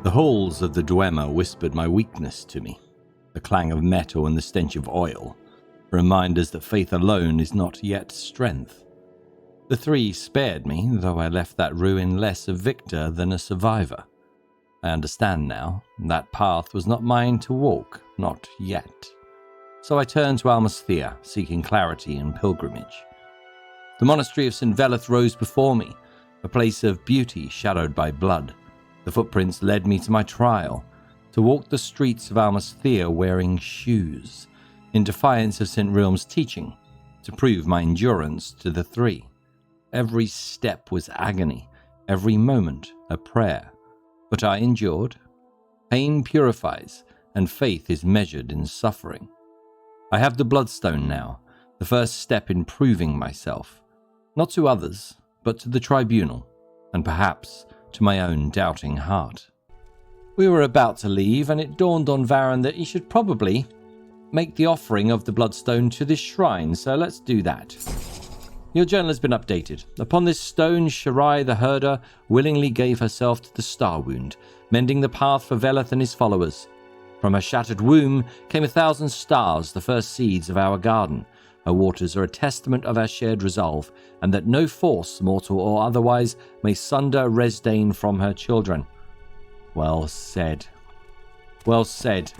The halls of the Duema whispered my weakness to me, the clang of metal and the stench of oil, reminders that faith alone is not yet strength. The three spared me, though I left that ruin less a victor than a survivor. I understand now, that path was not mine to walk, not yet. So I turned to Almasthea, seeking clarity and pilgrimage. The monastery of St. Veleth rose before me, a place of beauty shadowed by blood. The footprints led me to my trial, to walk the streets of Almasthea wearing shoes, in defiance of St. Realm's teaching, to prove my endurance to the three. Every step was agony, every moment a prayer. But I endured. Pain purifies, and faith is measured in suffering. I have the bloodstone now, the first step in proving myself, not to others, but to the tribunal, and perhaps to my own doubting heart. We were about to leave, and it dawned on Varen that he should probably make the offering of the bloodstone to this shrine, so let's do that. Your journal has been updated. Upon this stone, Shirai the herder willingly gave herself to the star wound, mending the path for Veleth and his followers. From her shattered womb came 1,000 stars, the first seeds of our garden. Her waters are a testament of our shared resolve, and that no force, mortal or otherwise, may sunder Resdane from her children. Well said. Well said.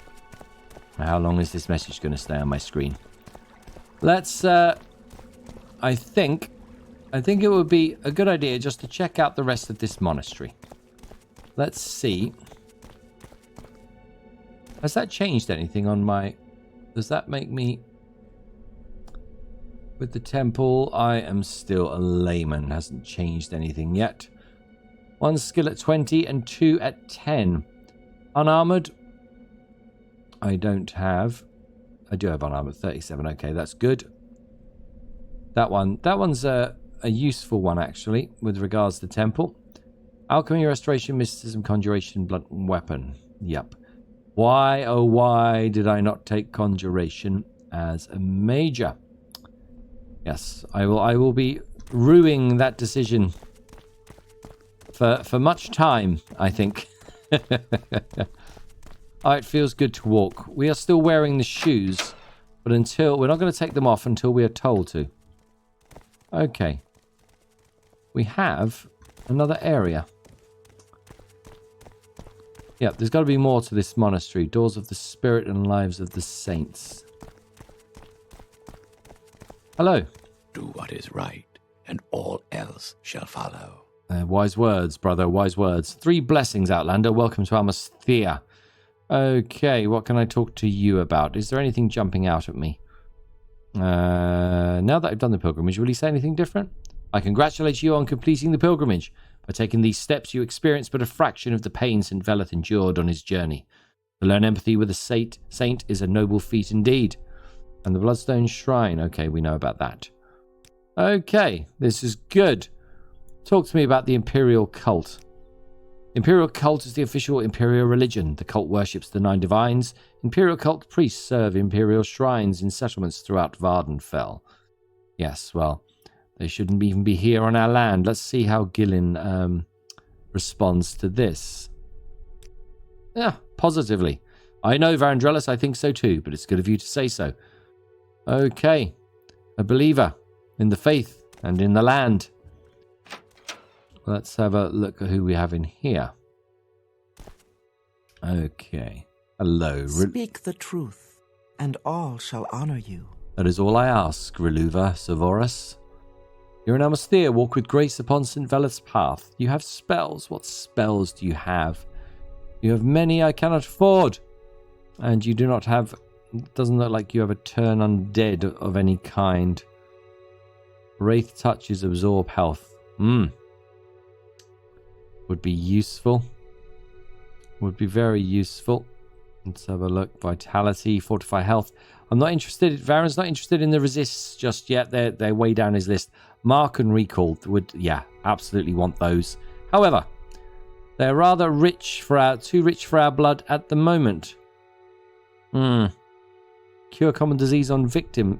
How long is this message going to stay on my screen? Let's, I think it would be a good idea just to check out the rest of this monastery. Let's see. Has that changed anything on my... Does that make me... With the temple, I am still a layman. Hasn't changed anything yet. 1 skill at 20 and 2 at 10. Unarmored. I don't have... I do have unarmored 37. Okay, that's good. That one's a useful one, actually, with regards to temple. Alchemy, restoration, mysticism, conjuration, blunt weapon. Yep. Why, oh why did I not take conjuration as a major? Yes, I will be rueing that decision for much time, I think. Oh, it feels good to walk. We are still wearing the shoes, but we're not going to take them off until we are told to. Okay. We have another area. Yeah, there's got to be more to this monastery. Doors of the Spirit and Lives of the Saints. Hello. Do what is right, and all else shall follow. Wise words, brother, wise words. 3 blessings, Outlander. Welcome to Almasthea. Okay, what can I talk to you about? Is there anything jumping out at me? Now that I've done the pilgrimage, will he say anything different? I congratulate you on completing the pilgrimage. By taking these steps, you experience but a fraction of the pain St. Veleth endured on his journey. To learn empathy with a saint is a noble feat indeed. And the Bloodstone Shrine. Okay, we know about that. Okay, this is good. Talk to me about the Imperial Cult. Imperial Cult is the official Imperial religion. The cult worships the 9 divines. Imperial Cult priests serve Imperial shrines in settlements throughout Vardenfell. Yes, well, they shouldn't even be here on our land. Let's see how Gillen responds to this. Yeah, positively. I know, Varen Drelas, I think so too, but it's good of you to say so. Okay, a believer in the faith and in the land. Let's have a look at who we have in here. Okay. Hello. Speak the truth, and all shall honor you. That is all I ask, Reluva Savorus. You're in Almasthea. Walk with grace upon St. Veleth's path. You have spells. What spells do you have? You have many I cannot afford. And you do not have... It doesn't look like you have a turn undead of any kind. Wraith touches absorb health. Would be useful. Would be very useful. Let's have a look. Vitality, fortify health. I'm not interested. Varen's not interested in the resists just yet. They're way down his list. Mark and recall would, yeah, absolutely want those. However, they're rather rich too rich for our blood at the moment. Cure common disease on victim.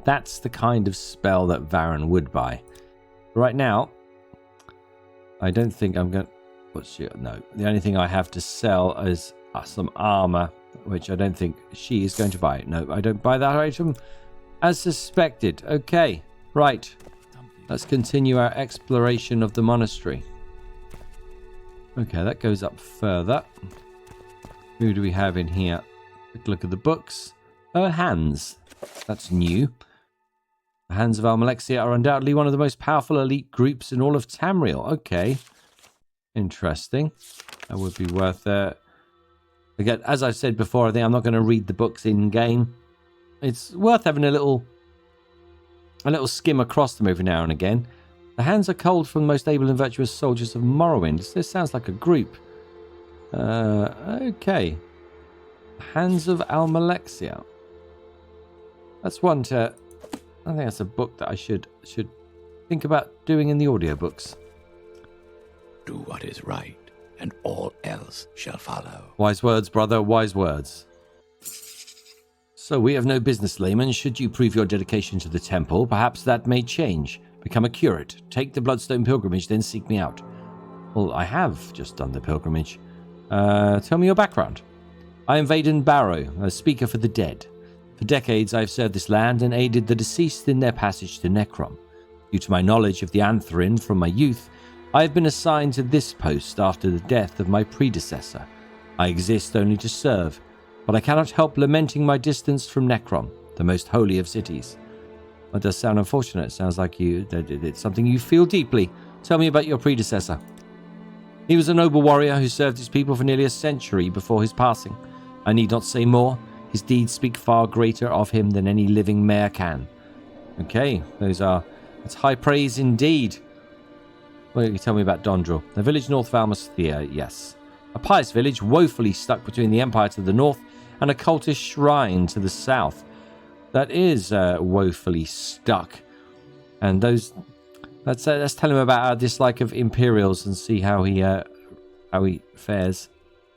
That's the kind of spell that Varen would buy. Right now, I don't think I'm going... What's your... No. The only thing I have to sell is some armor, which I don't think she is going to buy. No, I don't buy that item. As suspected. Okay. Right. Let's continue our exploration of the monastery. Okay, that goes up further. Who do we have in here? Quick look at the books. Oh, hands. That's new. The Hands of Almalexia are undoubtedly one of the most powerful elite groups in all of Tamriel. Okay. Interesting. That would be worth it. Again, as I've said before, I think I'm not going to read the books in-game. It's worth having a little skim across them every now and again. The hands are culled from the most able and virtuous soldiers of Morrowind. This sounds like a group. Okay. Hands of Almalexia. That's one to... I think that's a book that I should think about doing in the audiobooks. Do what is right, and all else shall follow. Wise words, brother, wise words. So we have no business, layman. Should you prove your dedication to the temple, perhaps that may change. Become a curate. Take the Bloodstone pilgrimage, then seek me out. Well, I have just done the pilgrimage. Tell me your background. I am Varen Drelas, a speaker for the dead. For decades I have served this land and aided the deceased in their passage to Necrom. Due to my knowledge of the Antherin from my youth, I have been assigned to this post after the death of my predecessor. I exist only to serve, but I cannot help lamenting my distance from Necrom, the most holy of cities. That does sound unfortunate. It sounds like it's something you feel deeply. Tell me about your predecessor. He was a noble warrior who served his people for nearly a century before his passing. I need not say more. His deeds speak far greater of him than any living mayor can. Okay, that's high praise indeed. Well, you can tell me about Dondril, a village north of Almasthea, yes. A pious village woefully stuck between the Empire to the north and a cultist shrine to the south. That is woefully stuck. And let's tell him about our dislike of Imperials and see how he fares.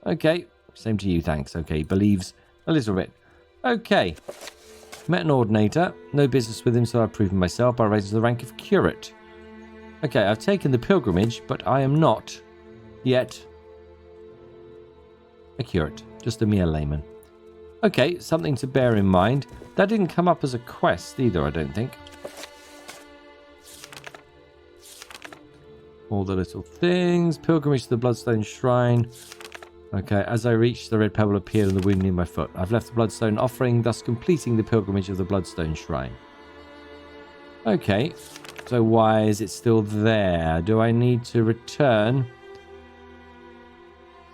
Okay, same to you, thanks. Okay, believes a little bit. Okay, met an ordinator. No business with him, so I've proven myself by raising to the rank of curate. Okay, I've taken the pilgrimage, but I am not yet a curate, just a mere layman. Okay, something to bear in mind. That didn't come up as a quest either, I don't think. All the little things. Pilgrimage to the Bloodstone Shrine. Okay, as I reached, the red pebble appeared on the wound near my foot. I've left the Bloodstone offering, thus completing the pilgrimage of the Bloodstone Shrine. Okay, so why is it still there? Do I need to return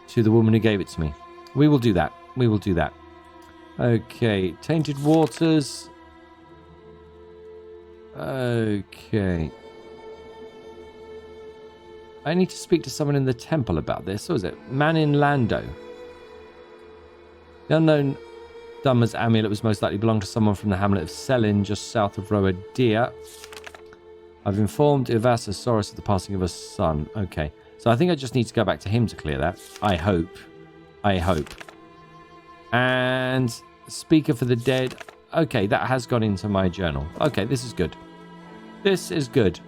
to the woman who gave it to me? We will do that. We will do that. Okay, Tainted Waters. Okay. I need to speak to someone in the temple about this. What was it? Man in Lando. The unknown Dummer's amulet was most likely belonged to someone from the hamlet of Selin, just south of Roadia. I've informed Ivasasaurus of the passing of a son. Okay, so I think I just need to go back to him to clear that. I hope. And speaker for the dead. Okay, that has gone into my journal. Okay, this is good. This is good.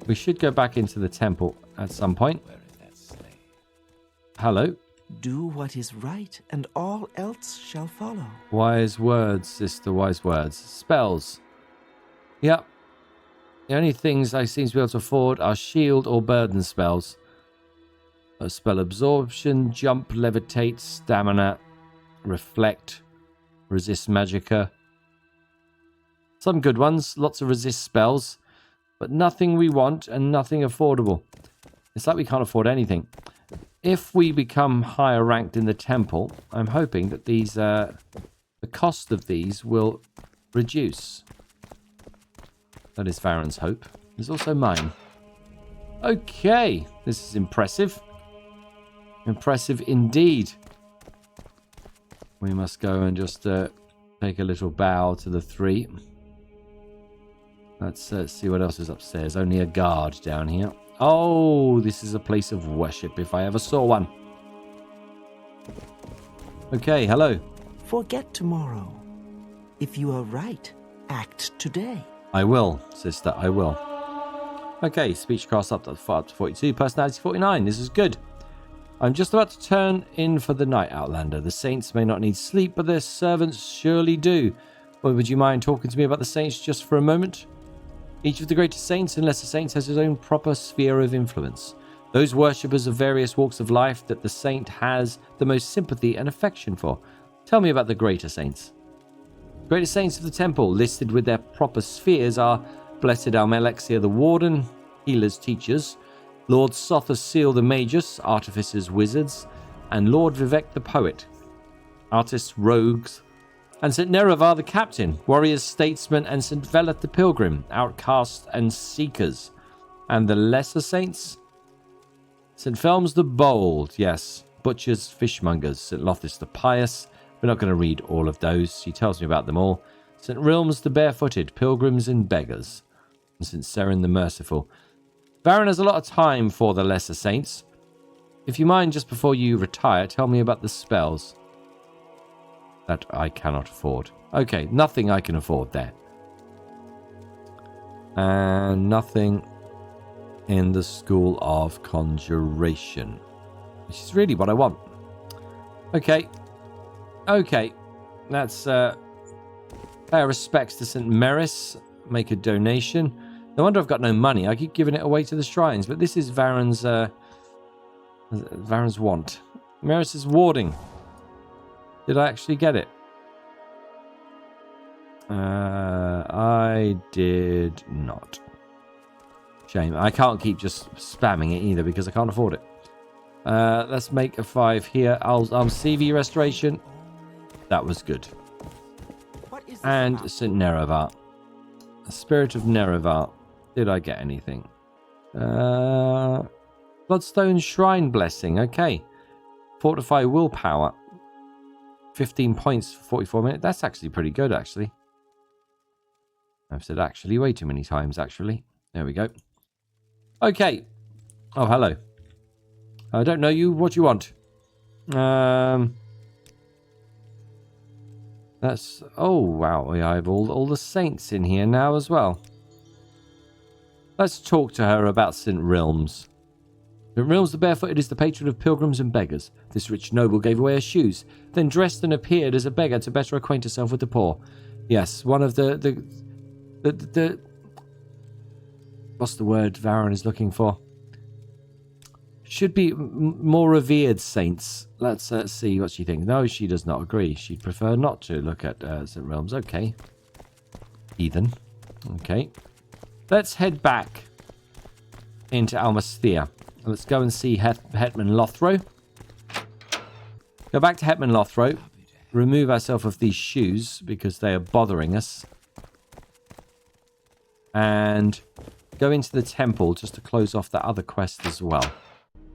We should go back into the temple at some point. Hello. Do what is right, and all else shall follow. Wise words, sister, wise words. Spells. Yep. The only things I seem to be able to afford are shield or burden spells. A spell absorption, jump, levitate, stamina, reflect, resist magicka. Some good ones, lots of resist spells, but nothing we want and nothing affordable. It's like we can't afford anything. If we become higher ranked in the temple, I'm hoping that these, the cost of these will reduce. That is Varen's hope. There's also mine. Okay, this is impressive. Impressive indeed. We must go and just take a little bow to the three. Let's see what else is upstairs. Only a guard down here. Oh, this is a place of worship if I ever saw one. Okay, hello. Forget tomorrow. If you are right, act today. I will, sister, I will. Okay, speech cross up to 42, personality 49. This is good. I'm just about to turn in for the night, Outlander. The saints may not need sleep, but their servants surely do. Well, would you mind talking to me about the saints just for a moment? Each of the greater saints and lesser saints has his own proper sphere of influence. Those worshippers of various walks of life that the saint has the most sympathy and affection for. Tell me about the greater saints. Greater saints of the temple, listed with their proper spheres, are Blessed Almalexia the Warden, Healers Teachers, Lord Sothus Seal the Magus, Artificers Wizards, and Lord Vivek the Poet, Artists Rogues, and St. Nerevar the Captain, Warriors Statesmen, and St. Veleth the Pilgrim, Outcasts and Seekers. And the lesser saints? St. Felms the Bold, yes, Butchers, Fishmongers, St. Lothis the Pious. We're not going to read all of those. She tells me about them all. St. Rilms the Barefooted, Pilgrims and Beggars, and St. Seren the Merciful. Varen has a lot of time for the lesser saints. If you mind, just before you retire, tell me about the spells that I cannot afford. Okay, nothing I can afford there. And nothing in the School of Conjuration, which is really what I want. Okay. Let's pay our respects to St. Maris, make a donation. No wonder I've got no money. I keep giving it away to the shrines, but this is Varen's want. Maris's warding. Did I actually get it? I did not. Shame. I can't keep just spamming it either because I can't afford it. Let's make a 5 here. I'll CV restoration. That was good. And St. Nerevar. Spirit of Nerevar. Did I get anything? Bloodstone Shrine Blessing. Okay. Fortify Willpower. 15 points for 44 minutes. That's actually pretty good, actually. I've said actually way too many times, actually. There we go. Okay. Oh, hello. I don't know you. What do you want? That's... Oh, wow. I have all the saints in here now as well. Let's talk to her about St. Rilms. St. Rilms the Barefooted is the patron of pilgrims and beggars. This rich noble gave away her shoes, then dressed and appeared as a beggar to better acquaint herself with the poor. Yes, one of the what's the word Varen is looking for? Should be more revered saints. Let's see what she thinks. No, she does not agree. She'd prefer not to look at St. Rilms. Okay. Heathen. Okay. Let's head back into Almasthea. Let's go and see Hetman Lothro. Go back to Hetman Lothro. Remove ourselves of these shoes because they are bothering us. And go into the temple just to close off that other quest as well.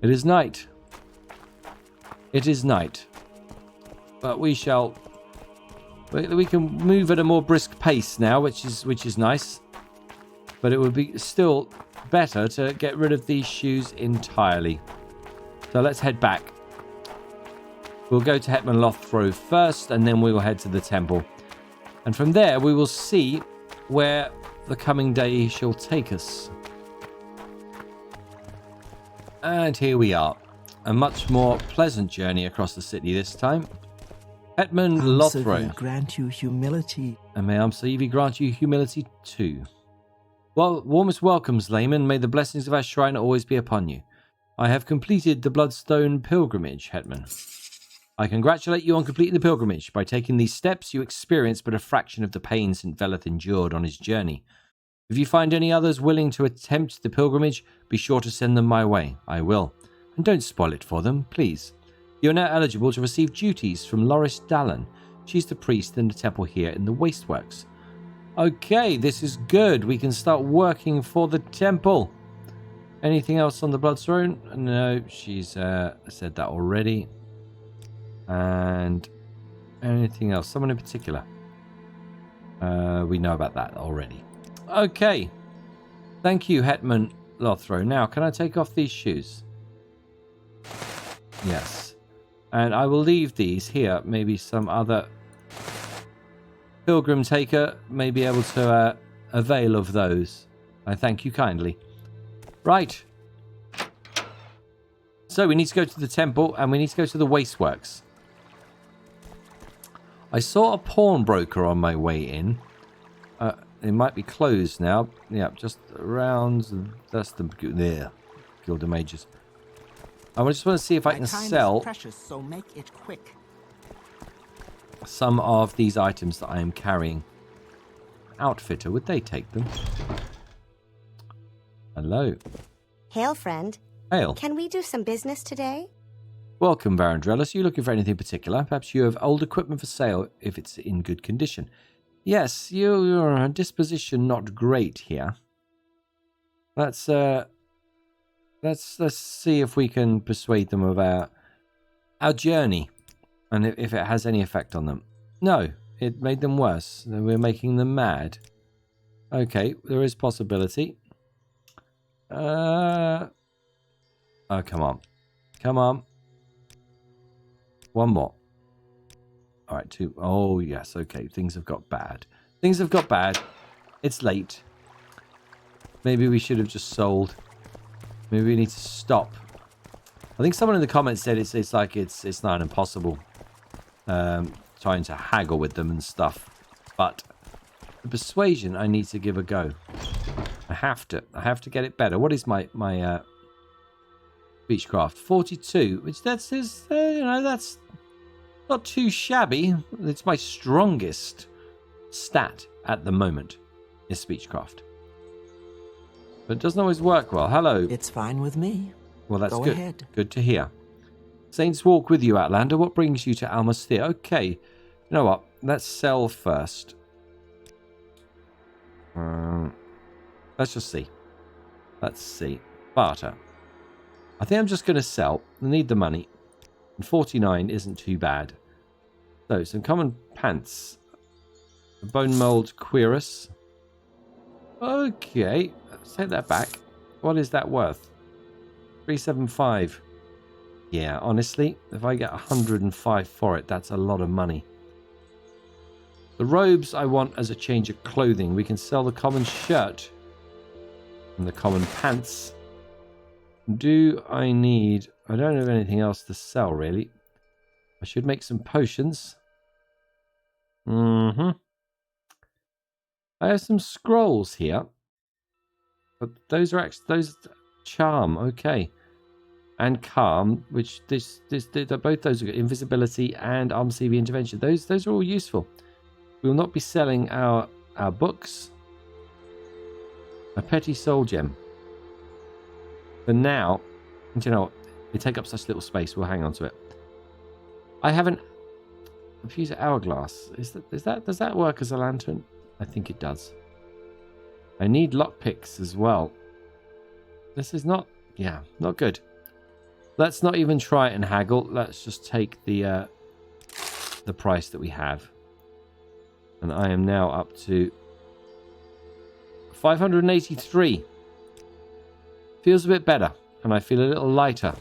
It is night. It is night. But we shall... We can move at a more brisk pace now, which is nice. But it would be still better to get rid of these shoes entirely. So let's head back. We'll go to Hetman Lothro first, and then we will head to the temple. And from there, we will see where the coming day shall take us. And here we are. A much more pleasant journey across the city this time. Hetman Lothro. Grant you humility. And may Amsavi grant you humility too. Well, warmest welcomes, layman. May the blessings of our shrine always be upon you. I have completed the Bloodstone pilgrimage, Hetman. I congratulate you on completing the pilgrimage. By taking these steps, you experience but a fraction of the pain St. Veleth endured on his journey. If you find any others willing to attempt the pilgrimage, be sure to send them my way. I will. And don't spoil it for them, please. You are now eligible to receive duties from Loris Dallin. She's the priest in the temple here in the Wasteworks. Okay, this is good. We can start working for the temple. Anything else on the Bloodstone? No, she's said that already. And anything else? Someone in particular? We know about that already. Okay. Thank you, Hetman Lothro. Now, can I take off these shoes? Yes. And I will leave these here. Maybe some other pilgrim taker may be able to avail of those. I thank you kindly. Right. So we need to go to the temple and we need to go to the wasteworks. I saw a pawnbroker on my way in. It might be closed now. Yeah, just around. That's the there. Guild of Mages. I just want to see if I can sell precious, so make it quick. some of these items that I am carrying. Outfitter, would they take them? Hello. Hail, friend. Hail. Can we do some business today? Welcome, Varen Drelas. Are you looking for anything particular? Perhaps you have old equipment for sale if it's in good condition. Yes, your disposition not great here. Let's see if we can persuade them of our journey and if it has any effect on them. No, it made them worse. We're making them mad. Okay, there is possibility. Oh, come on. Come on. One more. All right, two. Oh, yes. Okay, things have got bad. Things have got bad. It's late. Maybe we should have just sold. Maybe we need to stop. I think someone in the comments said it's like it's not impossible trying to haggle with them and stuff. But the persuasion I need to give a go. I have to get it better. What is my speechcraft? 42, which that's that's not too shabby. It's my strongest stat at the moment is speechcraft. But it doesn't always work well. Hello. It's fine with me. Well, that's Go good. ahead. Good to hear. Saints walk with you, Outlander. What brings you to Almasthir? Okay. You know what? Let's sell first. Let's just see. Let's see. Barter. I think I'm just going to sell. I need the money. And 49 isn't too bad. So, some common pants. A bone mold cuirass. Okay. Let's take that back. What is that worth? 375. Yeah, honestly, if I get 105 for it, that's a lot of money. The robes I want as a change of clothing. We can sell the common shirt and the common pants. Do I need... I don't have anything else to sell, really. I should make some potions. I have some scrolls here. But those are actually... Those... Charm, okay. And calm, which both those are good. Invisibility and arm CV intervention. Those are all useful. We will not be selling our books. A petty soul gem. For now, do you know what? They take up such little space. We'll hang on to it. I haven't. Fuse hourglass. Does that work as a lantern? I think it does. I need lockpicks as well. This is not. Yeah, not good. Let's not even try and haggle. Let's just take the price that we have. And I am now up to 583. Feels a bit better. And I feel a little lighter.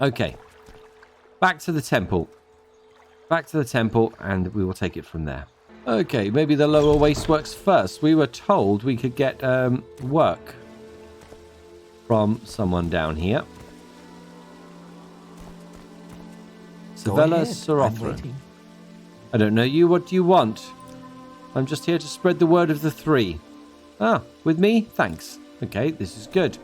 Okay. Back to the temple. Back to the temple, and we will take it from there. Okay, maybe the lower wasteworks first. We were told we could get work from someone down here. Savella Sorothran. I don't know you. What do you want? I'm just here to spread the word of the three. Ah, with me? Thanks. Okay, this is good.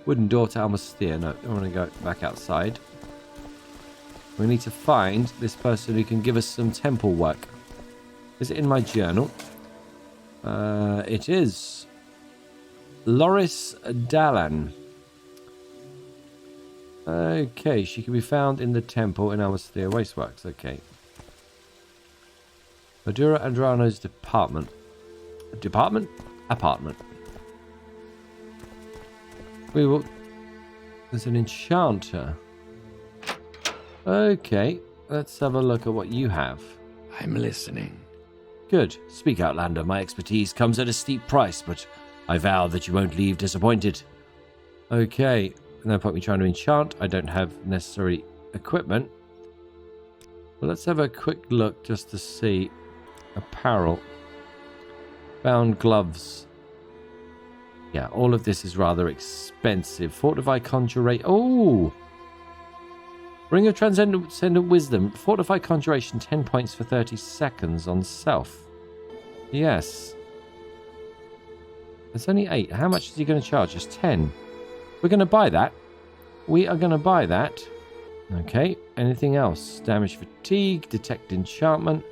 Wooden door to Almasthir. No, I want to go back outside. We need to find this person who can give us some temple work. Is it in my journal? It is. Loris Dalan. Okay, she can be found in the temple in Almasthir Wasteworks. Okay. Madura Andrano's department. Department? Apartment. We will... There's an enchanter. Okay, let's have a look at what you have. I'm listening. Good. Speak, Outlander. My expertise comes at a steep price, but I vow that you won't leave disappointed. Okay. No point me trying to enchant. I don't have necessary equipment. Well, let's have a quick look just to see. Apparel. Bound gloves. Yeah, all of this is rather expensive. Fortify conjurate. Oh! Ring of Transcendent Wisdom. Fortify Conjuration, 10 points for 30 seconds on self. Yes. It's only 8. How much is he going to charge us? 10. We're going to buy that. We are going to buy that. Okay. Anything else? Damage fatigue. Detect enchantment.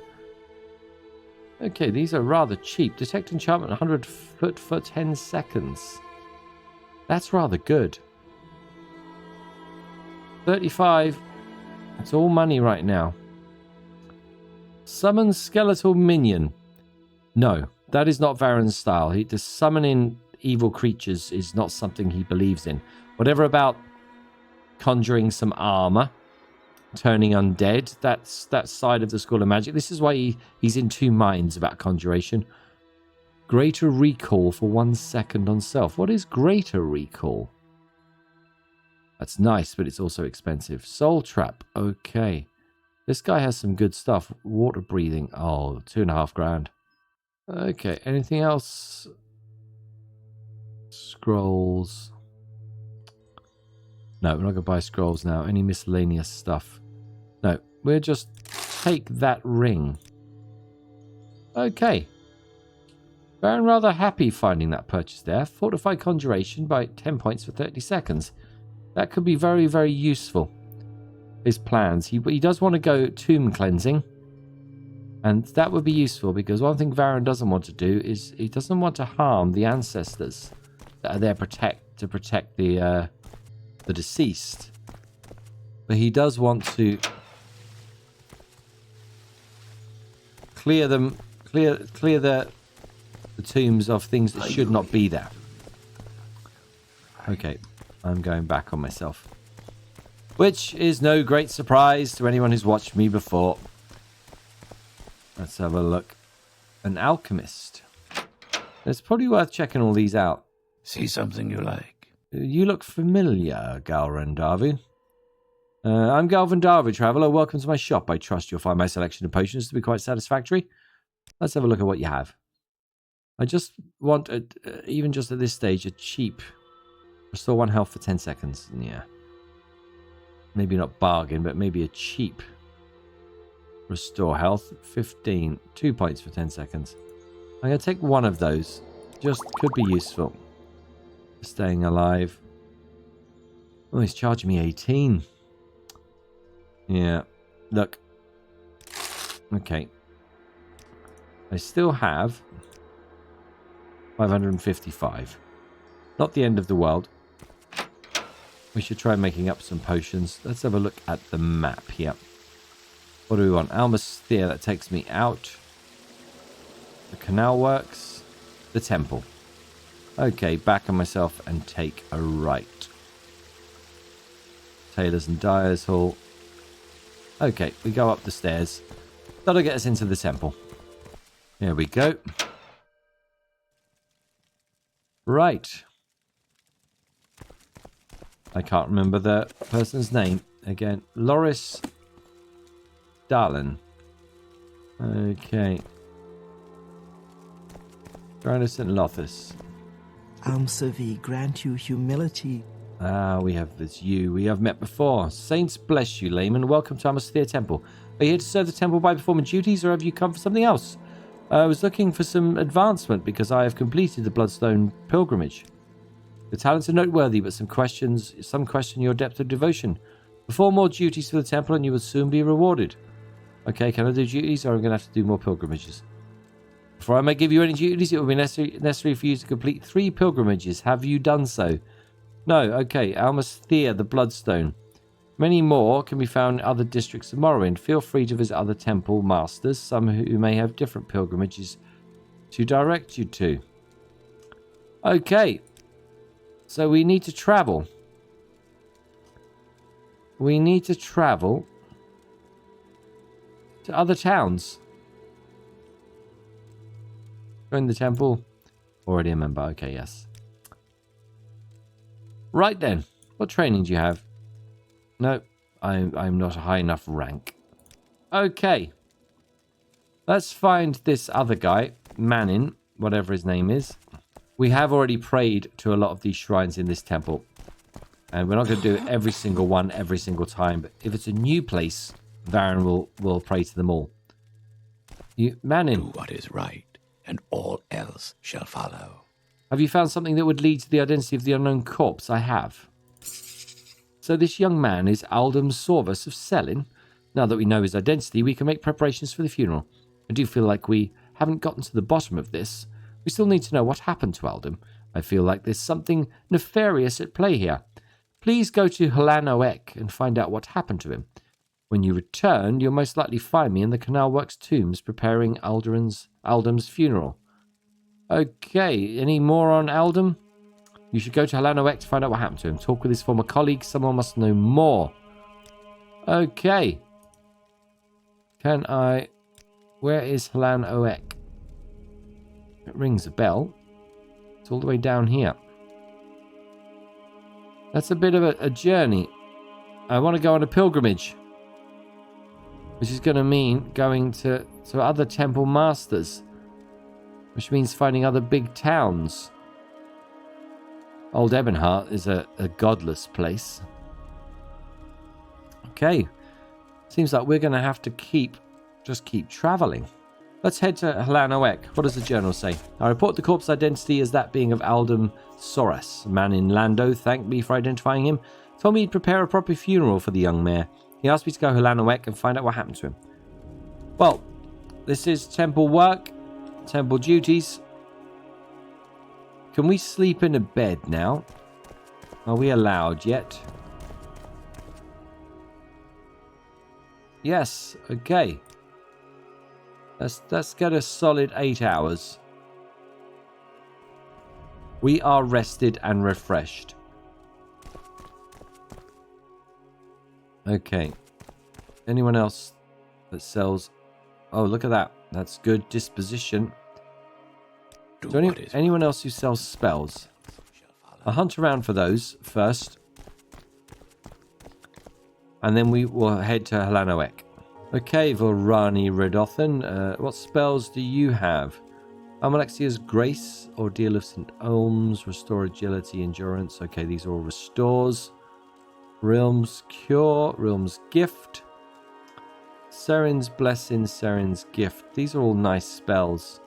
Okay, these are rather cheap. Detect enchantment 100 foot for 10 seconds. That's rather good. 35. It's all money right now. Summon skeletal minion. No, that is not Varen's style. The summoning evil creatures is not something he believes in. Whatever about conjuring some armor, turning undead, that's that side of the School of Magic. This is why he's in two minds about conjuration. Greater recall for 1 second on self. What is greater recall? That's nice, but it's also expensive. Soul Trap. Okay. This guy has some good stuff. Water breathing. Oh, 2.5 grand. Okay. Anything else? Scrolls. No, we're not going to buy scrolls now. Any miscellaneous stuff? No. We'll just take that ring. Okay. Varen rather happy finding that purchase there. Fortify Conjuration by 10 points for 30 seconds. That could be very, very useful. His plans. He does want to go tomb cleansing. And that would be useful because one thing Varen doesn't want to do is he doesn't want to harm the ancestors that are there to protect the deceased. But he does want to clear the tombs of things that should not be there. Okay. I'm going back on myself. Which is no great surprise to anyone who's watched me before. Let's have a look. An alchemist. It's probably worth checking all these out. See something you like? You look familiar, Galvan Darvu. I'm Galvan Darvu, traveller. Welcome to my shop. I trust you'll find my selection of potions to be quite satisfactory. Let's have a look at what you have. I just want, even just at this stage, a cheap... Restore 1 health for 10 seconds. Yeah. Maybe not bargain, but maybe a cheap restore health. 15. 2 points for 10 seconds. I'm going to take one of those. Just could be useful. Staying alive. Oh, he's charging me 18. Yeah. Look. Okay. I still have 555. Not the end of the world. We should try making up some potions. Let's have a look at the map here. What do we want? Almasthea, that takes me out. The canal works. The temple. Okay, back on myself and take a right. Tailors and Dyers Hall. Okay, we go up the stairs. That'll get us into the temple. Here we go. Right. I can't remember the person's name. Again, Loris Darlin. Okay. Granus and Lothus. Almsavi grant you humility. Ah, we have this you. We have met before. Saints bless you, layman. Welcome to Almasthea Temple. Are you here to serve the temple by performing duties, or have you come for something else? I was looking for some advancement because I have completed the Bloodstone pilgrimage. The talents are noteworthy, but some question your depth of devotion. Perform more duties for the temple and you will soon be rewarded. Okay, can I do duties, or I'm going to have to do more pilgrimages? Before I may give you any duties, it will be necessary for you to complete 3 pilgrimages. Have you done so? No, okay. Almasthea, the Bloodstone. Many more can be found in other districts of Morrowind. Feel free to visit other temple masters, some who may have different pilgrimages to direct you to. Okay. So we need to travel. We need to travel to other towns. Join the temple. Already a member. Okay, yes. Right then. What training do you have? No, I'm not a high enough rank. Okay. Let's find this other guy, Manin. whatever his name is. We have already prayed to a lot of these shrines in this temple. And we're not going to do every single one every single time. But if it's a new place, Varen will pray to them all. Manin. Do what is right, and all else shall follow. Have you found something that would lead to the identity of the unknown corpse? I have. So this young man is Aldum Sorvus of Selin. Now that we know his identity, we can make preparations for the funeral. I do feel like we haven't gotten to the bottom of this. We still need to know what happened to Aldum. I feel like there's something nefarious at play here. Please go to Hlan Oek and find out what happened to him. When you return, you'll most likely find me in the Canal Works tombs preparing Aldum's funeral. Okay, any more on Aldum? You should go to Hlan Oek to find out what happened to him. Talk with his former colleague. Someone must know more. Okay. Can I... Where is Hlan Oek? It rings a bell. It's all the way down here. That's a bit of a journey. I want to go on a pilgrimage. Which is going to mean going to other temple masters. Which means finding other big towns. Old Ebonheart is a godless place. Okay. Seems like we're going to have to keep traveling. Let's head to Hlan Oek. What does the journal say? I report the corpse identity as that being of Aldum Soras. A man in Lando thanked me for identifying him. Told me he'd prepare a proper funeral for the young mayor. He asked me to go to Hlan Oek and find out what happened to him. Well, this is temple work. Temple duties. Can we sleep in a bed now? Are we allowed yet? Yes, okay. Let's get a solid 8 hours. We are rested and refreshed. Okay. Anyone else that sells... Oh, look at that. That's good disposition. So anyone else who sells spells? I'll hunt around for those first. And then we will head to Hlan Oek. Okay, Vorani Redothan. What spells do you have? Amalexia's Grace, Ordeal of St. Olms, Restore Agility, Endurance. Okay, these are all restores. Realm's Cure, Realm's Gift. Seren's Blessing, Seren's Gift. These are all nice spells.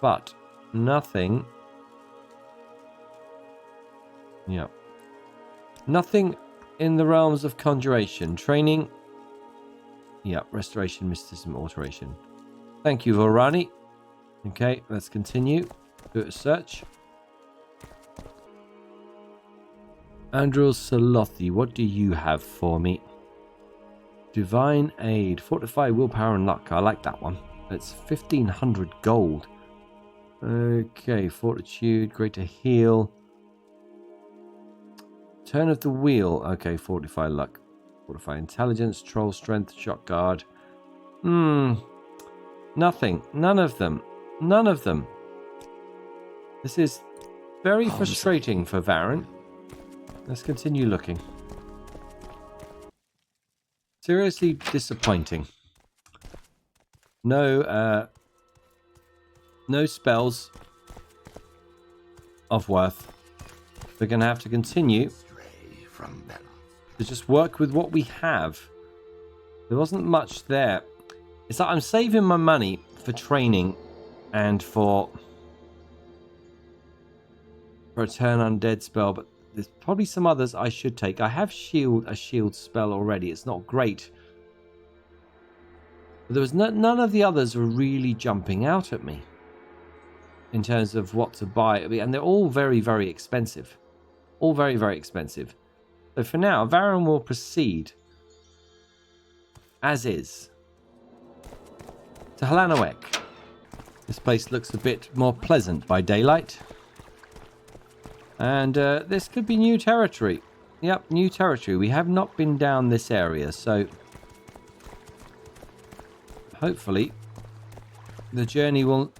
But nothing. Yeah. Nothing in the realms of conjuration. Training. Yeah, restoration, mysticism, alteration. Thank you, Vorani. Okay, let's continue. Do a search. Andrew Salothi, what do you have for me? Divine Aid. Fortify willpower and luck. I like that one. It's 1,500 gold. Okay, Fortitude. Greater Heal. Turn of the Wheel. Okay, Fortify luck. Fortify intelligence. Troll strength. Shock guard. Nothing. None of them. None of them. This is very frustrating for Varen. Let's continue looking. Seriously disappointing. No spells of worth. We're going to have to continue to just work with what we have. There wasn't much there. It's like I'm saving my money for training and for a turn undead spell, but there's probably some others I should take. I have a shield spell already. It's not great. But there was none of the others were really jumping out at me in terms of what to buy. And they're all very, very expensive. All very, very expensive. So for now, Varen will proceed as is to Hlan Oek. This place looks a bit more pleasant by daylight. And this could be new territory. Yep, new territory. We have not been down this area, so hopefully the journey will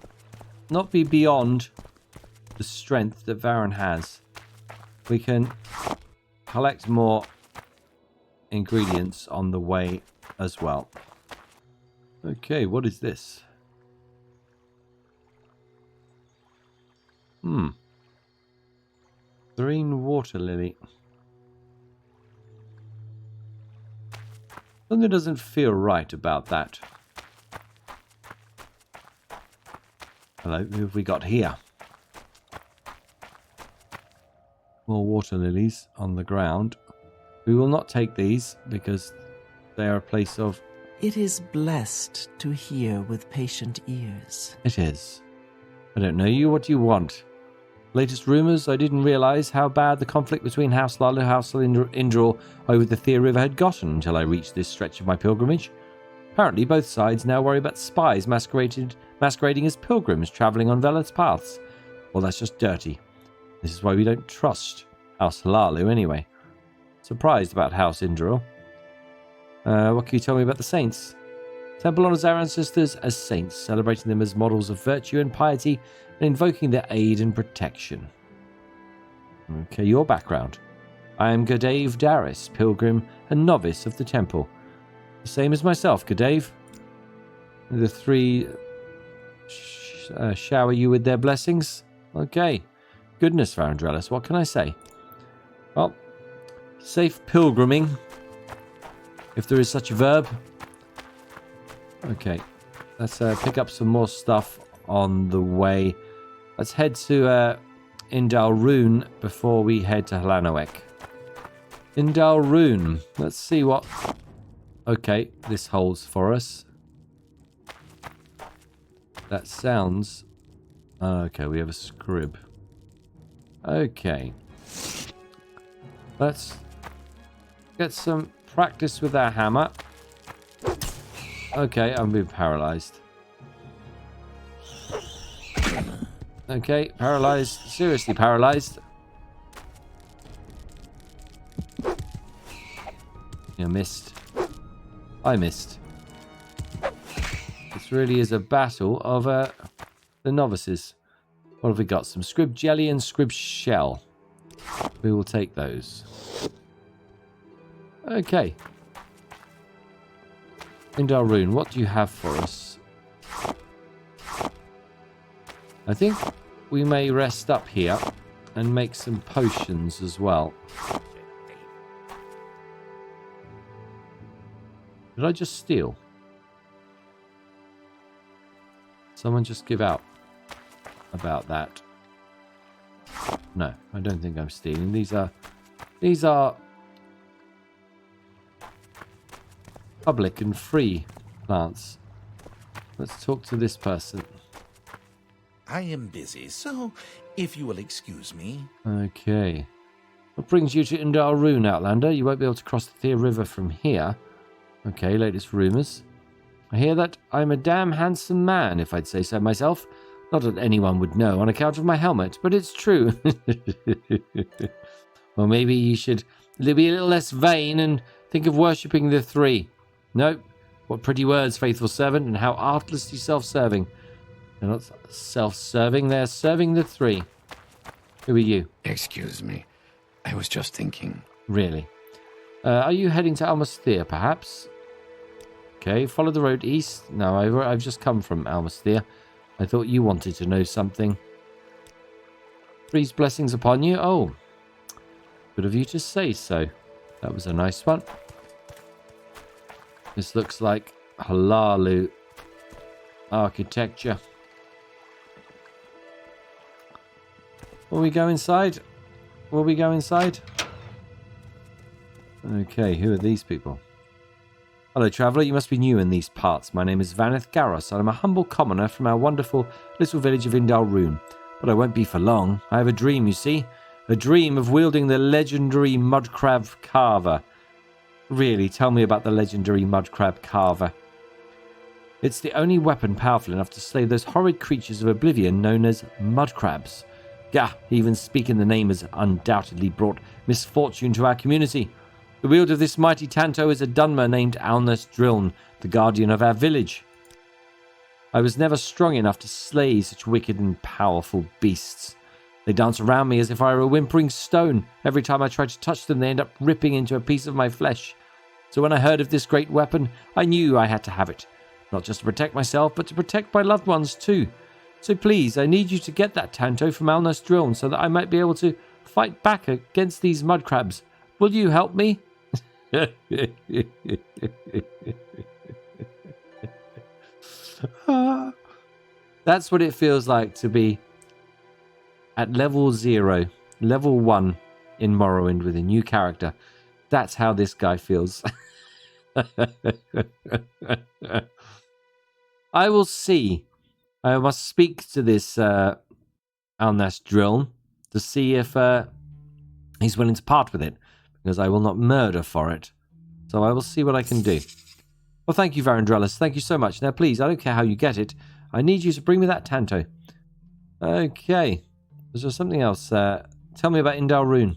not be beyond the strength that Varen has. We can collect more ingredients on the way as well. Okay, what is this? Green water lily. Something doesn't feel right about that. Hello, who have we got here? More water lilies on the ground. We will not take these because they are a place of... It is blessed to hear with patient ears. It is. I don't know you. What do you want? Latest rumours, I didn't realise how bad the conflict between House Lalo and House Indral over the Thea River had gotten until I reached this stretch of my pilgrimage. Apparently both sides now worry about spies masquerading as pilgrims travelling on Velad's paths. Well, that's just dirty. This is why we don't trust House Lalo anyway. Surprised about House Indral. What can you tell me about the saints? Temple honours our ancestors as saints, celebrating them as models of virtue and piety, and invoking their aid and protection. Okay, your background. I am Gudave Daris, pilgrim and novice of the temple. The same as myself, Gudave. The three shower you with their blessings. Okay. Goodness, Varen Drelas, what can I say? Well, safe pilgriming, if there is such a verb. Okay, let's pick up some more stuff on the way. Let's head to Indal Rune before we head to Helanoek. Indal Rune. Let's see what... Okay, this holds for us. That sounds... Okay, we have a scrib. Okay. Let's get some practice with our hammer. Okay, I'm being paralyzed. Okay, paralyzed. Seriously paralyzed. You missed. I missed. This really is a battle of the novices. What have we got? Some scrib jelly and scrib shell. We will take those. Okay. Indal Rune, what do you have for us? I think we may rest up here and make some potions as well. Did I just steal? Someone just give out about that. No, I don't think I'm stealing. These are public and free plants. Let's talk to this person. I am busy, so if you will excuse me. Okay. What brings you to Indal Rune, Outlander? You won't be able to cross the Thea River from here. Okay, latest rumours. I hear that I'm a damn handsome man, if I'd say so myself. Not that anyone would know on account of my helmet, but it's true. Well, maybe you should be a little less vain and think of worshipping the three. No, what pretty words, faithful servant, and how artlessly self-serving. They're not self-serving, they're serving the three. Who are you? Excuse me. I was just thinking. Really? Are you heading to Almasthea, perhaps? Okay, follow the road east. No, I've just come from Almasthea. I thought you wanted to know something. Three's blessings upon you. Oh, good of you to say so. That was a nice one. This looks like Halalu architecture. Will we go inside? Will we go inside? Okay, who are these people? Hello, traveller. You must be new in these parts. My name is Vaneth Garros, and I'm a humble commoner from our wonderful little village of Indal Rune. But I won't be for long. I have a dream, you see. A dream of wielding the legendary mudcrab carver. Really, tell me about the legendary mudcrab carver. It's the only weapon powerful enough to slay those horrid creatures of oblivion known as mudcrabs. Gah, even speaking the name has undoubtedly brought misfortune to our community. The wielder of this mighty Tanto is a Dunmer named Alnus Driln, the guardian of our village. I was never strong enough to slay such wicked and powerful beasts. They dance around me as if I were a whimpering stone. Every time I try to touch them, they end up ripping into a piece of my flesh. So when I heard of this great weapon, I knew I had to have it. Not just to protect myself, but to protect my loved ones too. So please, I need you to get that Tanto from Alnas Drill so that I might be able to fight back against these mud crabs. Will you help me? That's what it feels like to be at level 0, level 1 in Morrowind with a new character. That's how this guy feels. I will see. I must speak to this Alnas Drill to see if he's willing to part with it, because I will not murder for it. So I will see what I can do. Well, thank you, Varen Drelas. Thank you so much. Now, please, I don't care how you get it. I need you to bring me that Tanto. Okay. Is there something else? Tell me about Indal Rune.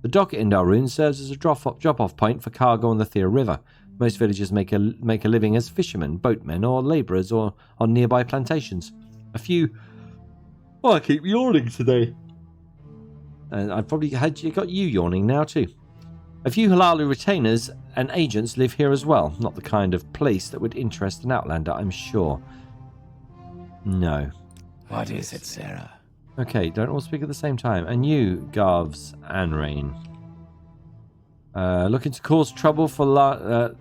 The dock at Indal Rune serves as a drop-off point for cargo on the Thea River. Most villagers make a living as fishermen, boatmen, or labourers, or on nearby plantations. A few... Oh, I keep yawning today. And I've probably got you yawning now too. A few Halalu retainers and agents live here as well. Not the kind of place that would interest an outlander, I'm sure. No. What is it, Sarah? Okay, don't all speak at the same time. And you, Garves and Rain. Looking to cause trouble for Lenanu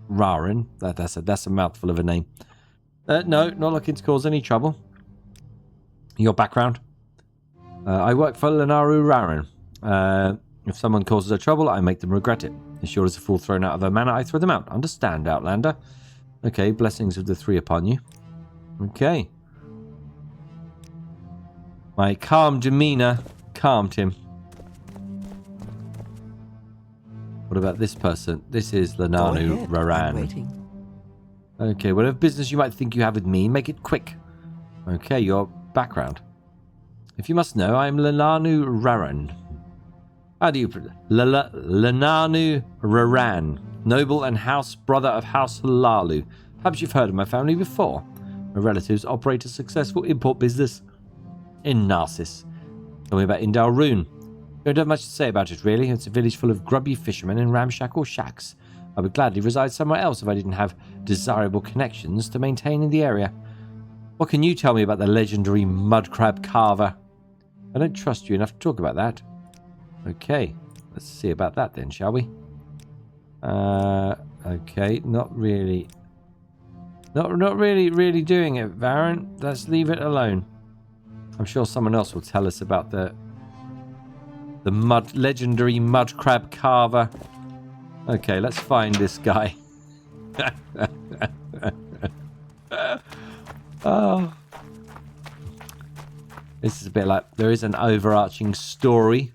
Rarin. That's a mouthful of a name. No, not looking to cause any trouble. Your background? I work for Lenaru Rarin. If someone causes her trouble, I make them regret it. As sure as a fool thrown out of her manor, I throw them out. Understand, Outlander? Okay, blessings of the three upon you. Okay. My calm demeanour calmed him. What about this person? This is Lenanu Raran. Okay, whatever business you might think you have with me, make it quick. Okay, your background. If you must know, I am Lenanu Raran. How do you... Lenanu Raran. Noble and house brother of House Halalu. Perhaps you've heard of my family before. My relatives operate a successful import business in Narcissus. Tell me about Indal Rune. Don't have much to say about it, really. It's a village full of grubby fishermen and ramshackle shacks. I would gladly reside somewhere else if I didn't have desirable connections to maintain in the area. What can you tell me about the legendary mud crab carver? I don't trust you enough to talk about that. Okay, let's see about that then, shall we? Okay, not really. Not really doing it, Varen. Let's leave it alone. I'm sure someone else will tell us about the legendary mud crab carver. Okay, let's find this guy. Oh. This is a bit like there is an overarching story.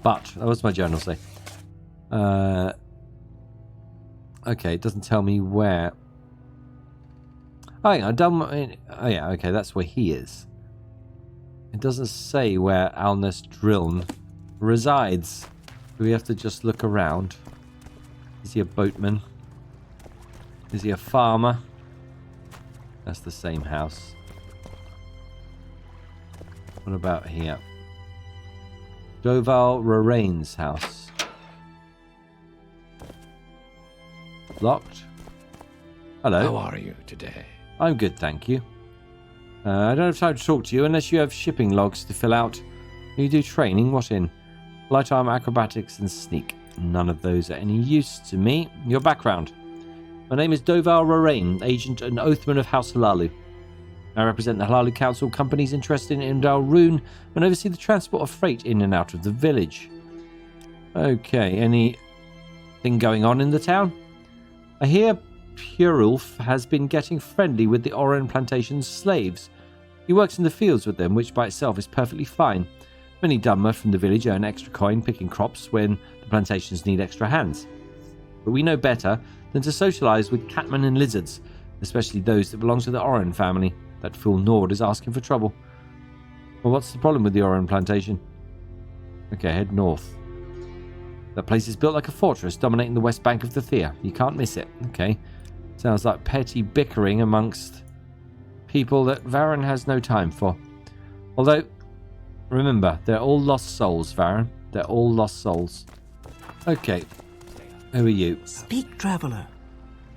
But, what does my journal say? Okay, it doesn't tell me where. Oh, yeah, okay, that's where he is. It doesn't say where Alnas Drill resides. Do we have to just look around? Is he a boatman? Is he a farmer? That's the same house. What about here? Doval Rarain's house. Locked. Hello. How are you today? I'm good, thank you. I don't have time to talk to you unless you have shipping logs to fill out. You do training, what in? Light armor, acrobatics, and sneak. None of those are any use to me. Your background. My name is Doval Rarain, agent and oathman of House Halalu. I represent the Halalu Council companies interested in Indal Rune and oversee the transport of freight in and out of the village. Okay, anything going on in the town? I hear Purulf has been getting friendly with the Oren plantation's slaves. He works in the fields with them, which by itself is perfectly fine. Many Dunmer from the village earn extra coin picking crops when the plantations need extra hands. But we know better than to socialise with catmen and lizards, especially those that belong to the Oren family. That fool Nord is asking for trouble. Well, what's the problem with the Oren plantation? Okay, head north. That place is built like a fortress dominating the west bank of the Thea. You can't miss it. Okay. Sounds like petty bickering amongst people that Varen has no time for. Although, remember, they're all lost souls, Varen. They're all lost souls. Okay. Who are you? Speak, traveler.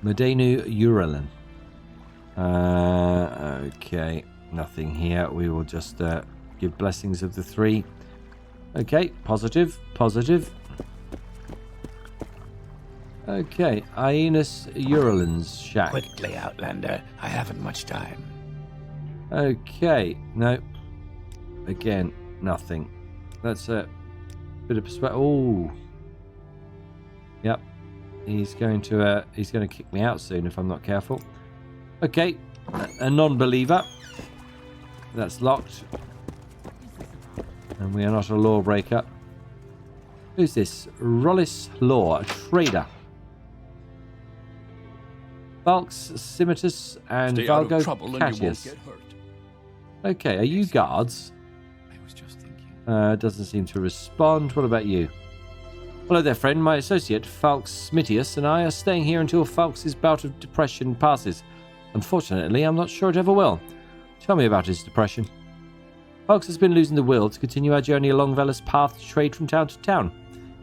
Medenu Uralin. Okay, nothing here. We will just give blessings of the 3. Okay, positive. Okay, Aeneas Uralin's shack. Quickly, Outlander. I haven't much time. Okay, no. Again, nothing. That's a bit of perspective. Oh, yep. He's going to kick me out soon if I'm not careful. Okay, a non-believer. That's locked. And we are not a lawbreaker. Who's this? Rollis Law, a trader. Valks, Simitus, and Stay out Valgo of trouble and you won't Cassius. get hurt. Okay, are you guards? I was just thinking. Doesn't seem to respond. What about you? Hello there, friend. My associate, Falx Smitius, and I are staying here until Falx's bout of depression passes. Unfortunately, I'm not sure it ever will. Tell me about his depression. Falx has been losing the will to continue our journey along Velas' path to trade from town to town.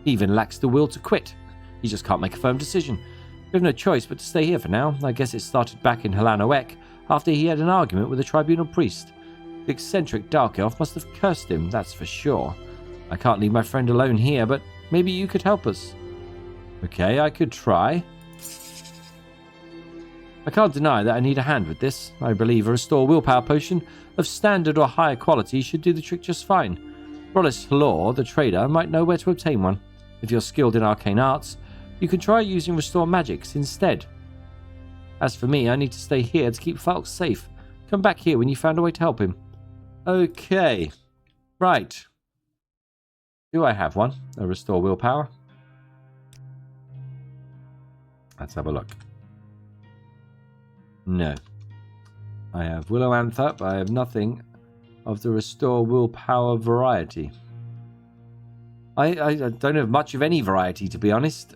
He even lacks the will to quit. He just can't make a firm decision. We have no choice but to stay here for now. I guess it started back in Helanoek after he had an argument with a tribunal priest. The eccentric Dark Elf must have cursed him, that's for sure. I can't leave my friend alone here, but maybe you could help us. Okay, I could try. I can't deny that I need a hand with this. I believe a restore willpower potion of standard or higher quality should do the trick just fine. Rollis Law, the trader, might know where to obtain one. If you're skilled in arcane arts, you can try using restore magics instead. As for me, I need to stay here to keep Falx safe. Come back here when you found a way to help him. Okay. Right. Do I have one? A restore willpower? Let's have a look. No. I have Willow Anther, but I have nothing of the restore willpower variety. I don't have much of any variety, to be honest.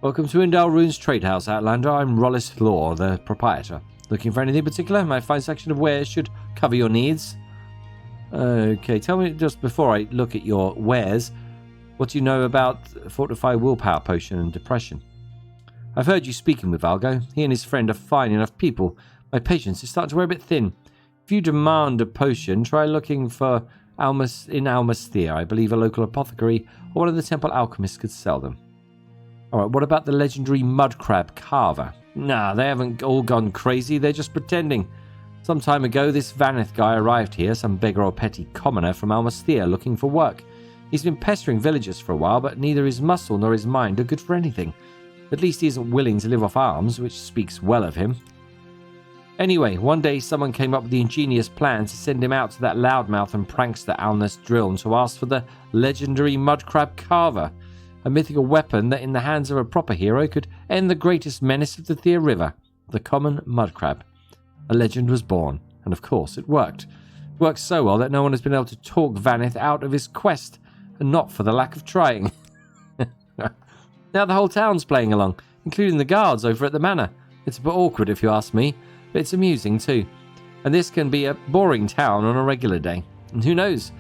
Welcome to Indal Rune's Trade House, Outlander. I'm Rollis Law, the proprietor. Looking for anything in particular? My fine section of wares should cover your needs. Okay, tell me just before I look at your wares, what do you know about Fortify Willpower Potion and Depression? I've heard you speaking with Valgo. He and his friend are fine enough people. My patience is starting to wear a bit thin. If you demand a potion, try looking for in Almasthea. I believe a local apothecary or one of the temple alchemists could sell them. Alright, what about the legendary mud crab carver? Nah, they haven't all gone crazy, they're just pretending. Some time ago, this Vaneth guy arrived here, some beggar or petty commoner from Almasthea looking for work. He's been pestering villagers for a while, but neither his muscle nor his mind are good for anything. At least he isn't willing to live off alms, which speaks well of him. Anyway, one day someone came up with the ingenious plan to send him out to that loudmouth and prankster Alnus Drilln to ask for the legendary mud crab carver, a mythical weapon that in the hands of a proper hero could end the greatest menace of the Thea River, the common mud crab. A legend was born, and of course it worked. It worked so well that no one has been able to talk Vaneth out of his quest, and not for the lack of trying. Now the whole town's playing along, including the guards over at the manor. It's a bit awkward if you ask me, but it's amusing too. And this can be a boring town on a regular day. And who knows,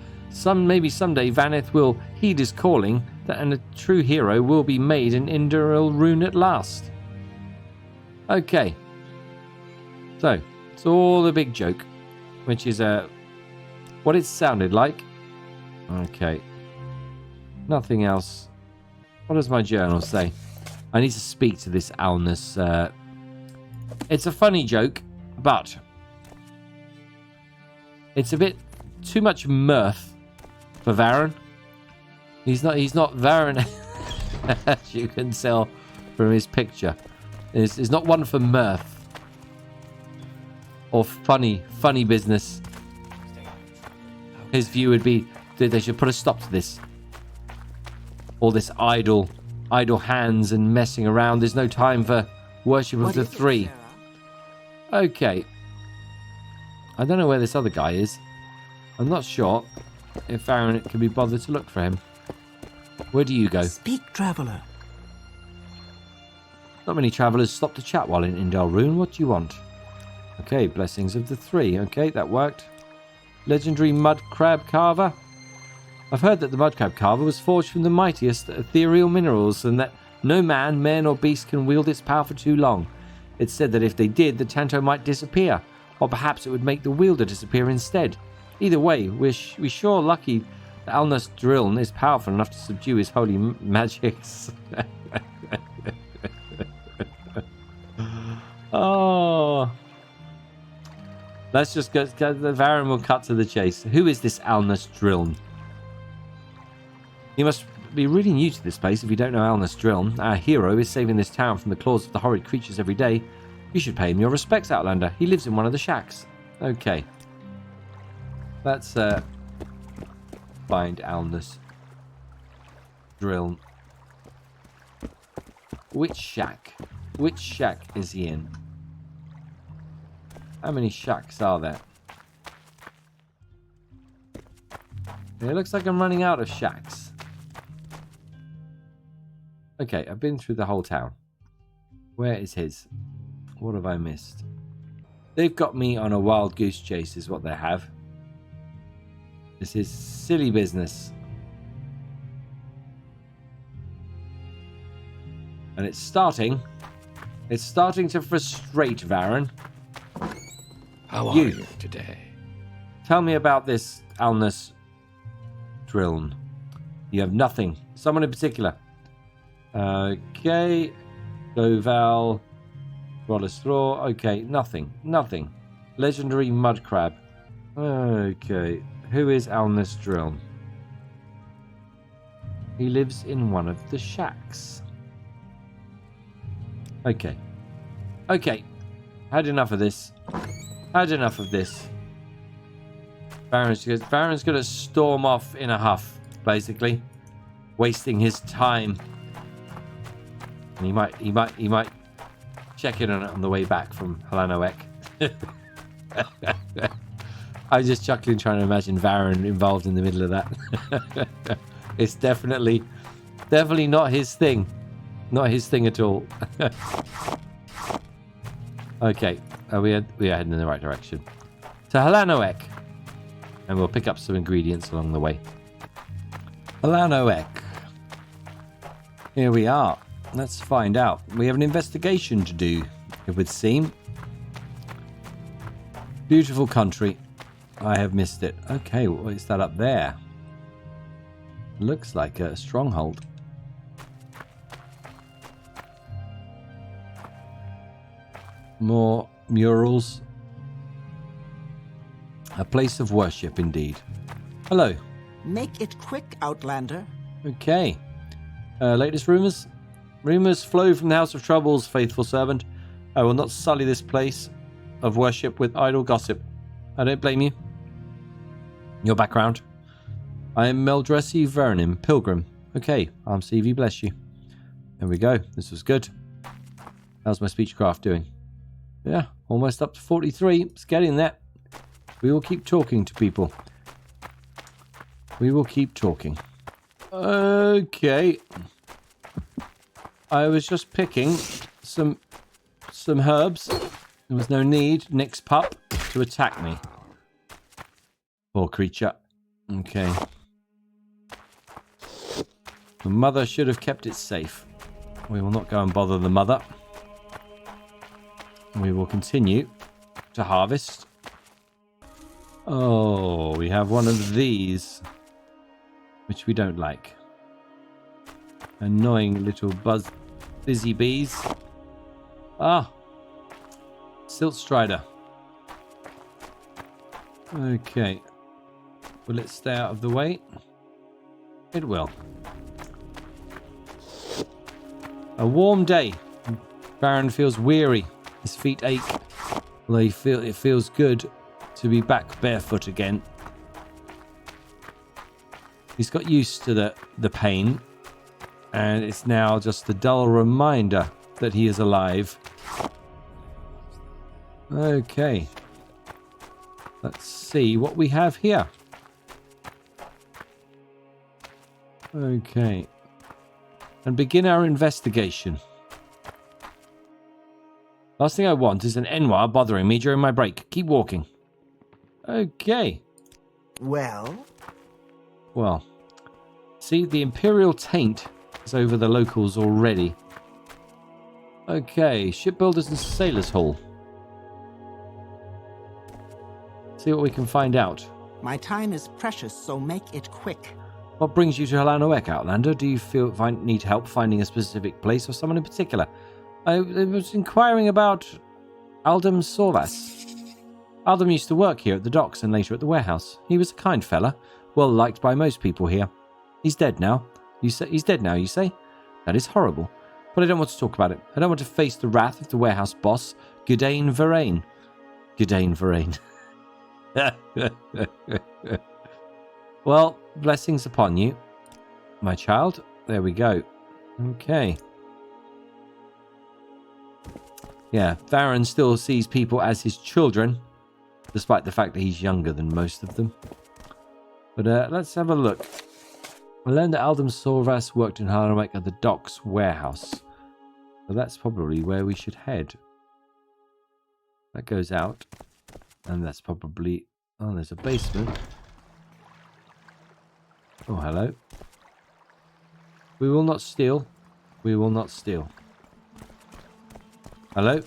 maybe someday Vaneth will heed his calling, and a true hero will be made in Indal Rune at last. Okay. So, it's all a big joke, which is what it sounded like. Okay. Nothing else. What does my journal say? I need to speak to this Alnus. It's a funny joke, but it's a bit too much mirth for Varen. He's not Varen, as you can tell from his picture. It's not one for mirth or funny business. His view would be that they should put a stop to this. All this idle hands and messing around. There's no time for worship of the 3. Okay. I don't know where this other guy is. I'm not sure if Aaron can be bothered to look for him. Where do you go? Speak, traveler. Not many travellers stop to chat while in Indal Rune. What do you want? Okay, blessings of the 3. Okay, that worked. Legendary mud crab carver. I've heard that the mudcrab carver was forged from the mightiest ethereal minerals, and that no man or beast can wield its power for too long. It's said that if they did, the Tanto might disappear, or perhaps it would make the wielder disappear instead. Either way, we're sure lucky that Alnus Driln is powerful enough to subdue his holy magics. Oh, let's just go. The Varen will cut to the chase. Who is this Alnus Driln? You must be really new to this place if you don't know Alnus Driln. Our hero is saving this town from the claws of the horrid creatures every day. You should pay him your respects, Outlander. He lives in one of the shacks. Okay. Let's find Alnus Driln. Which shack? Which shack is he in? How many shacks are there? It looks like I'm running out of shacks. Okay, I've been through the whole town. Where is his? What have I missed? They've got me on a wild goose chase is what they have. This is silly business. And it's starting to frustrate Varen. How are you today? Tell me about this Alnus Driln. You have nothing. Someone in particular. Okay. Goval. Rollistraw. Okay, nothing. Nothing. Legendary mud crab. Okay. Who is Alnus Driln? He lives in one of the shacks. Okay. Okay. Had enough of this. Had enough of this. Varen's gonna storm off in a huff, basically. Wasting his time. And he might check in on it on the way back from Halanoek. I'm just chuckling trying to imagine Varen involved in the middle of that. It's definitely not his thing. Not his thing at all. Okay, we are heading in the right direction. To Halanoek. And we'll pick up some ingredients along the way. Halanoek. Here we are. Let's find out. We have an investigation to do, it would seem. Beautiful country. I have missed it. Okay, what is that up there? Looks like a stronghold. More murals. A place of worship, indeed. Hello. Make it quick, Outlander. Okay. Latest rumors? Rumors flow from the House of Troubles, faithful servant. I will not sully this place of worship with idle gossip. I don't blame you. Your background? I am Meldresi Vernim, pilgrim. Okay, Arm CV, bless you. There we go. This was good. How's my speechcraft doing? Yeah, almost up to 43. It's getting there. We will keep talking to people. We will keep talking. Okay. I was just picking some herbs. There was no need, Nick's pup, to attack me. Poor creature. Okay. The mother should have kept it safe. We will not go and bother the mother. We will continue to harvest. Oh, we have one of these, which we don't like. Annoying little busy bees. Ah, Silt Strider. Okay. Will it stay out of the way? It will. A warm day. Varen feels weary. His feet ache. Although it feels good to be back barefoot again. He's got used to the pain. And it's now just a dull reminder that he is alive. Okay. Let's see what we have here. Okay. And begin our investigation. Last thing I want is an Enwar bothering me during my break. Keep walking. Okay. Well? Well, See, the Imperial taint is over the locals already. Okay, Shipbuilders and Sailors Hall. See what we can find out. My time is precious, so make it quick. What brings you to Helanoek, Outlander? Do you need help finding a specific place or someone in particular? I was inquiring about Aldem Sorvas. Aldem used to work here at the docks and later at the warehouse. He was a kind fella, well liked by most people here. He's dead now. You say? That is horrible. But I don't want to talk about it. I don't want to face the wrath of the warehouse boss, Gudane Varen. Gudane Varen. Well, blessings upon you, my child. There we go. Okay. Yeah, Varen still sees people as his children, despite the fact that he's younger than most of them. But let's have a look. I learned that Aldem Sorvas worked in Helanoek at the docks warehouse. So that's probably where we should head. That goes out. And that's probably... Oh, there's a basement. Oh, hello. We will not steal. We will not steal. Hello?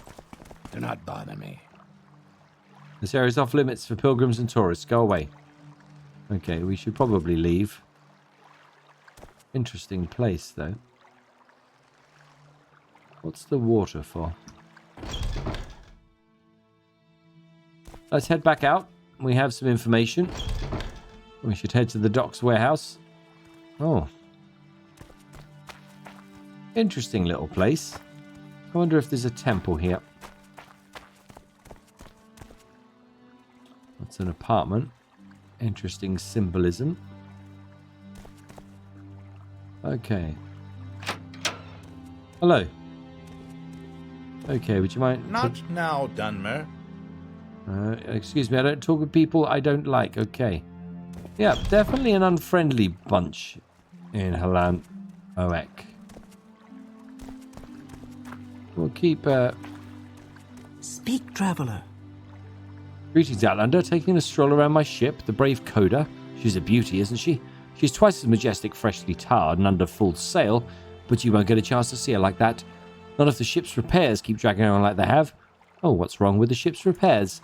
Do not bother me. This area is off limits for pilgrims and tourists. Go away. Okay, we should probably leave. Interesting place, though. What's the water for? Let's head back out. We have some information. We should head to the docks warehouse. Oh. Interesting little place. I wonder if there's a temple here. That's an apartment. Interesting symbolism. Okay. Hello. Okay, would you mind... Not now, Dunmer. Excuse me, I don't talk with people I don't like. Okay. Yeah, definitely an unfriendly bunch in Helanoek. We'll keep... Speak, traveler. Greetings, Outlander. Taking a stroll around my ship, the brave Coda. She's a beauty, isn't she? She's twice as majestic, freshly tarred and under full sail, but you won't get a chance to see her like that. None of the ship's repairs keep dragging on like they have. Oh, what's wrong with the ship's repairs?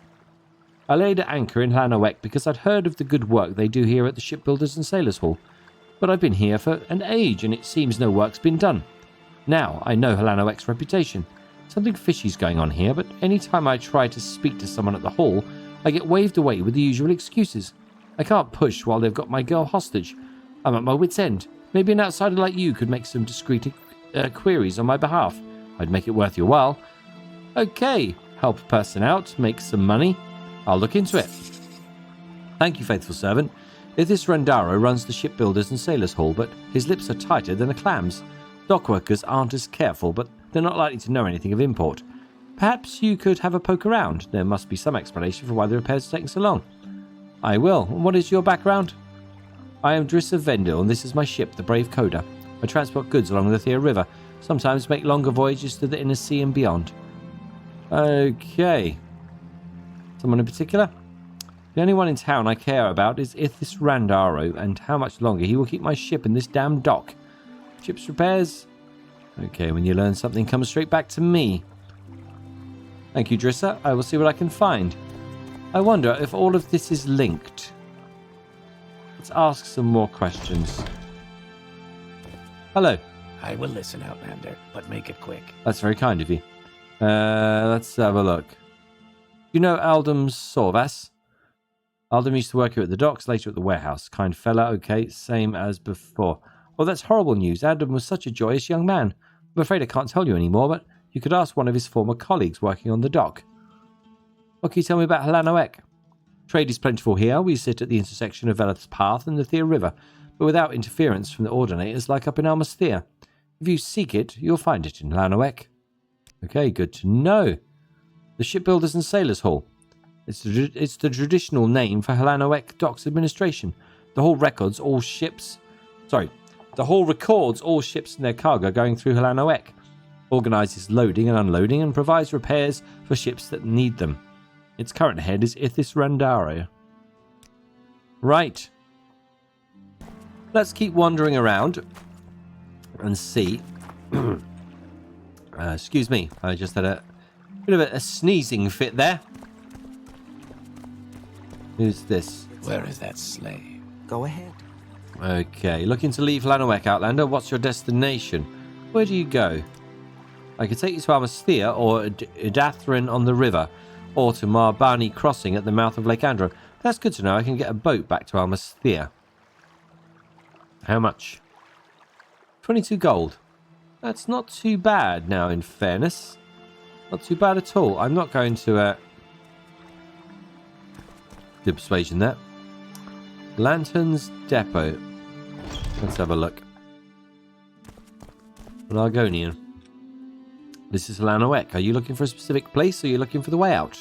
I laid at anchor in Helanoek because I'd heard of the good work they do here at the Shipbuilders and Sailors Hall. But I've been here for an age and it seems no work's been done. Now I know Helanoek's reputation. Something fishy's going on here, but any time I try to speak to someone at the hall, I get waved away with the usual excuses. I can't push while they've got my girl hostage. I'm at my wit's end. Maybe an outsider like you could make some discreet queries on my behalf. I'd make it worth your while. Okay, help a person out, make some money. I'll look into it. Thank you, faithful servant. Ithis Rendaro runs the Shipbuilders and Sailors Hall, but his lips are tighter than a clam's. Dockworkers aren't as careful, but they're not likely to know anything of import. Perhaps you could have a poke around. There must be some explanation for why the repairs are taking so long. I will. And what is your background? I am Drissa Vendil, and this is my ship, the Brave Coda. I transport goods along the Thea River, sometimes make longer voyages to the inner sea and beyond. Okay. Someone in particular? The only one in town I care about is Ithis Randaro, and how much longer he will keep my ship in this damn dock. Ship's repairs? Okay, when you learn something, comes straight back to me. Thank you, Drissa. I will see what I can find. I wonder if all of this is linked. Let's ask some more questions. Hello. I will listen, Outlander, but make it quick. That's very kind of you. Let's have a look. You know Aldem Sorvas? Aldem used to work here at the docks, later at the warehouse. Kind fella, okay, same as before. Oh, that's horrible news. Aldem was such a joyous young man. I'm afraid I can't tell you anymore, but you could ask one of his former colleagues working on the dock. What can you tell me about Helanoek? Trade is plentiful here. We sit at the intersection of Veleth's Path and the Thea River, but without interference from the Ordinators like up in Almas Thea. If you seek it, you'll find it in Helanoek. Okay, good to know. The Shipbuilders and Sailors Hall. It's the traditional name for Helanoek Docks Administration. The hall records all ships and their cargo going through Helanoek, organises loading and unloading, and provides repairs for ships that need them. Its current head is Ithis Randaro. Right. Let's keep wandering around and see. Excuse me, I just had a bit of a sneezing fit there. Who's this? Where is that slave? Go ahead. Okay, looking to leave Lanawek, Outlander. What's your destination? Where do you go? I could take you to Almasthea or Idathrin on the river, or to Marbani Crossing at the mouth of Lake Andro. That's good to know. I can get a boat back to Almasthea. How much? 22 gold. That's not too bad now, in fairness. Not too bad at all. I'm not going to do persuasion there. Lanterns Depot. Let's have a look. An Argonian. This is Lanawek. Are you looking for a specific place, or are you looking for the way out?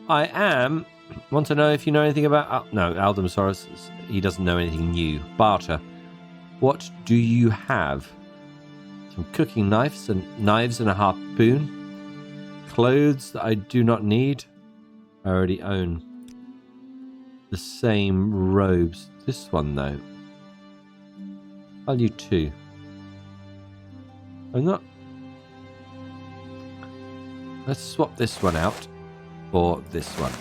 I am. Want to know if you know anything about... no, Aldemsaurus. He doesn't know anything new. Barter. What do you have? Some cooking knives and a harpoon. Clothes that I do not need. I already own the same robes. This one, though. Value 2. I'm not... Let's swap this one out for this one.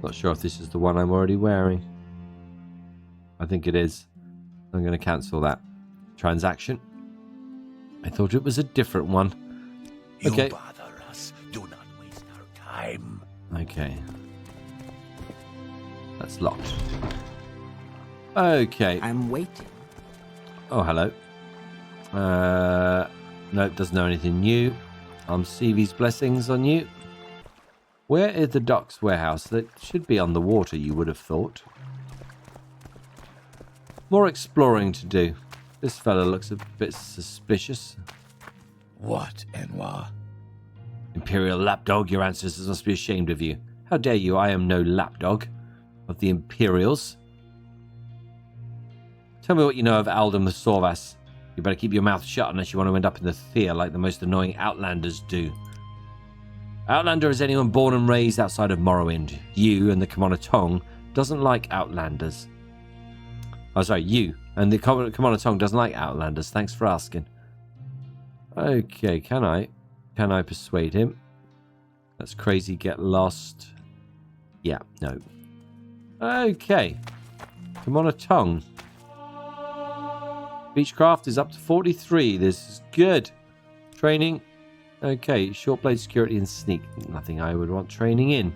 Not sure if this is the one I'm already wearing. I think it is. I'm going to cancel that transaction. I thought it was a different one. Okay. You bother us. Do not waste our time. Okay. That's locked. Okay. I'm waiting. Oh, hello. No, doesn't know anything new. CV's blessings on you. Where is the docks warehouse? That should be on the water, you would have thought. More exploring to do. This fella looks a bit suspicious. What, Enwa? Imperial lapdog, your ancestors must be ashamed of you. How dare you? I am no lapdog of the Imperials. Tell me what you know of Aldem the Sorvas. You better keep your mouth shut unless you want to end up in the Thea like the most annoying Outlanders do. Outlander is anyone born and raised outside of Morrowind. You and the Commander Tong doesn't like Outlanders. Oh, sorry, you and the Commander Tong doesn't like Outlanders. Thanks for asking. Okay, can I persuade him? That's crazy. Get lost. Yeah, no. Okay. Commander Tong. Beechcraft is up to 43. This is good. Training. Okay, short blade security and sneak. Nothing I would want training in.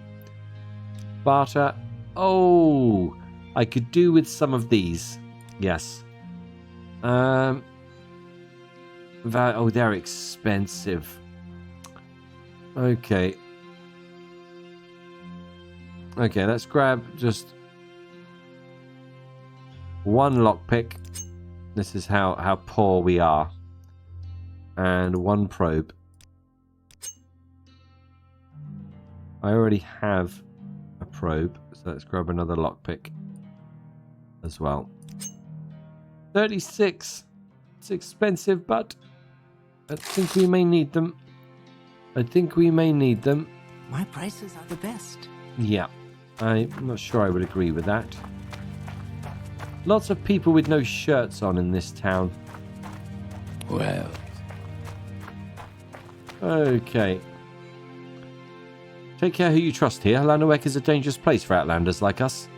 Barter. Oh, I could do with some of these. Yes. Oh, they're expensive. Okay. Okay, let's grab just one lockpick. This is how poor we are. And one probe. I already have a probe, so let's grab another lockpick as well. 36. It's expensive, but I think we may need them. My prices are the best. Yeah, I'm not sure I would agree with that. Lots of people with no shirts on in this town. Well, Okay. Take care who you trust here. Lanawek is a dangerous place for Outlanders like us.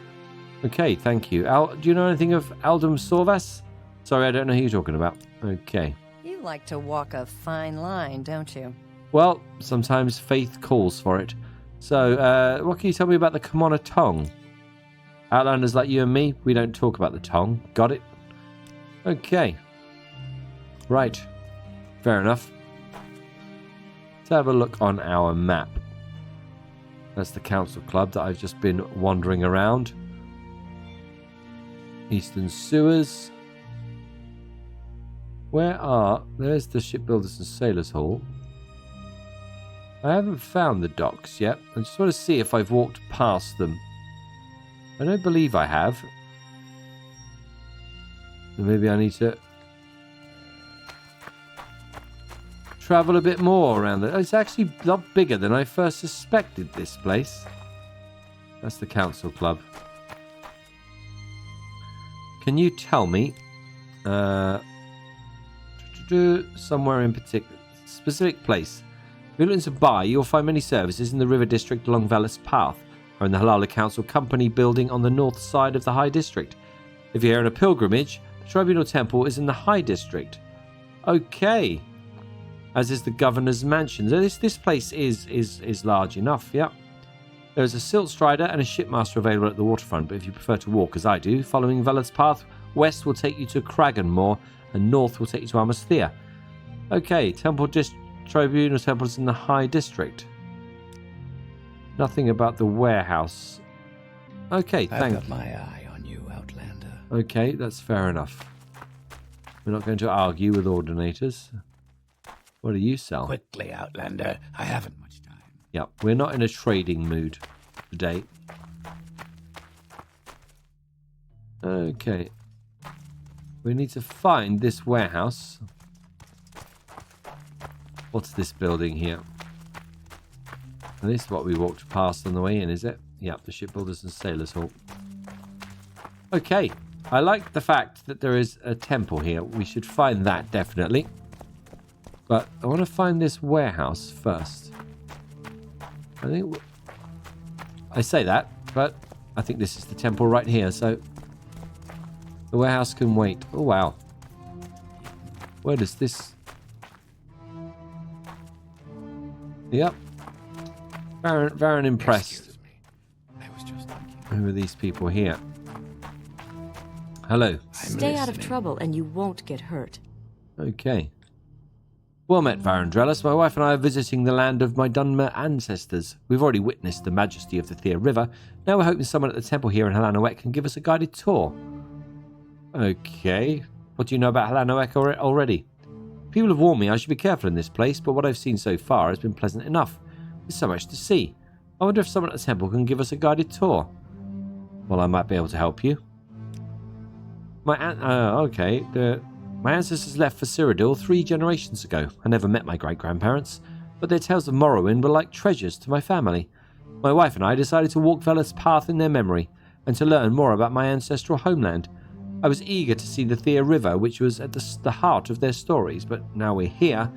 Okay, thank you. Do you know anything of Aldem Sorvas? Sorry, I don't know who you're talking about. Okay. You like to walk a fine line, don't you? Well, sometimes faith calls for it. So, what can you tell me about the Commander Tong? Outlanders like you and me, we don't talk about the Tong. Got it? Okay. Right. Fair enough. Let's have a look on our map. That's the council club that I've just been wandering around. Eastern Sewers. There's the Shipbuilders and Sailors Hall. I haven't found the docks yet. I just want to see if I've walked past them. I don't believe I have. So maybe I need to travel a bit more around there. It's actually a lot bigger than I first suspected, this place. That's the council club. Can you tell me somewhere in particular, specific place? If you're looking to buy, you'll find many services in the River District along Velas Path, or in the Halala Council Company building on the north side of the High District. If you're here on a pilgrimage, the Tribunal Temple is in the High District. Okay. As is the Governor's Mansion. So this place is large enough, yeah. There's a Silt Strider and a Shipmaster available at the waterfront, but if you prefer to walk as I do, following Velas Path, west will take you to Kraganmore, and north will take you to Amasthea. Okay, Tribunal Temple's in the High District. Nothing about the warehouse. Okay, I've thank got my eye on you, Outlander. Okay, that's fair enough. We're not going to argue with ordinators. What do you sell? Quickly, Outlander. I haven't much time. Yep, we're not in a trading mood today. Okay. We need to find this warehouse. What's this building here? This is what we walked past on the way in, is it? Yep, the Shipbuilders and Sailors Hall. Okay. I like the fact that there is a temple here. We should find that, definitely. But I want to find this warehouse first. I say that, but I think this is the temple right here, so the warehouse can wait. Oh, wow. Where does this... Yep. Varen impressed. Excuse me. I was just thinking. Who are these people here? Hello. Stay out of trouble and you won't get hurt. Okay. Well met, Varen Drelas. My wife and I are visiting the land of my Dunmer ancestors. We've already witnessed the majesty of the Thea River. Now we're hoping someone at the temple here in Halanowek can give us a guided tour. Okay. What do you know about Halanowek already? People have warned me I should be careful in this place, but what I've seen so far has been pleasant enough. There's so much to see. I wonder if someone at the temple can give us a guided tour. Well, I might be able to help you. My ancestors left for Cyrodiil 3 generations ago. I never met my great-grandparents, but their tales of Morrowind were like treasures to my family. My wife and I decided to walk Velas Path in their memory, and to learn more about my ancestral homeland. I was eager to see the Thea River, which was at the heart of their stories, but now we're here,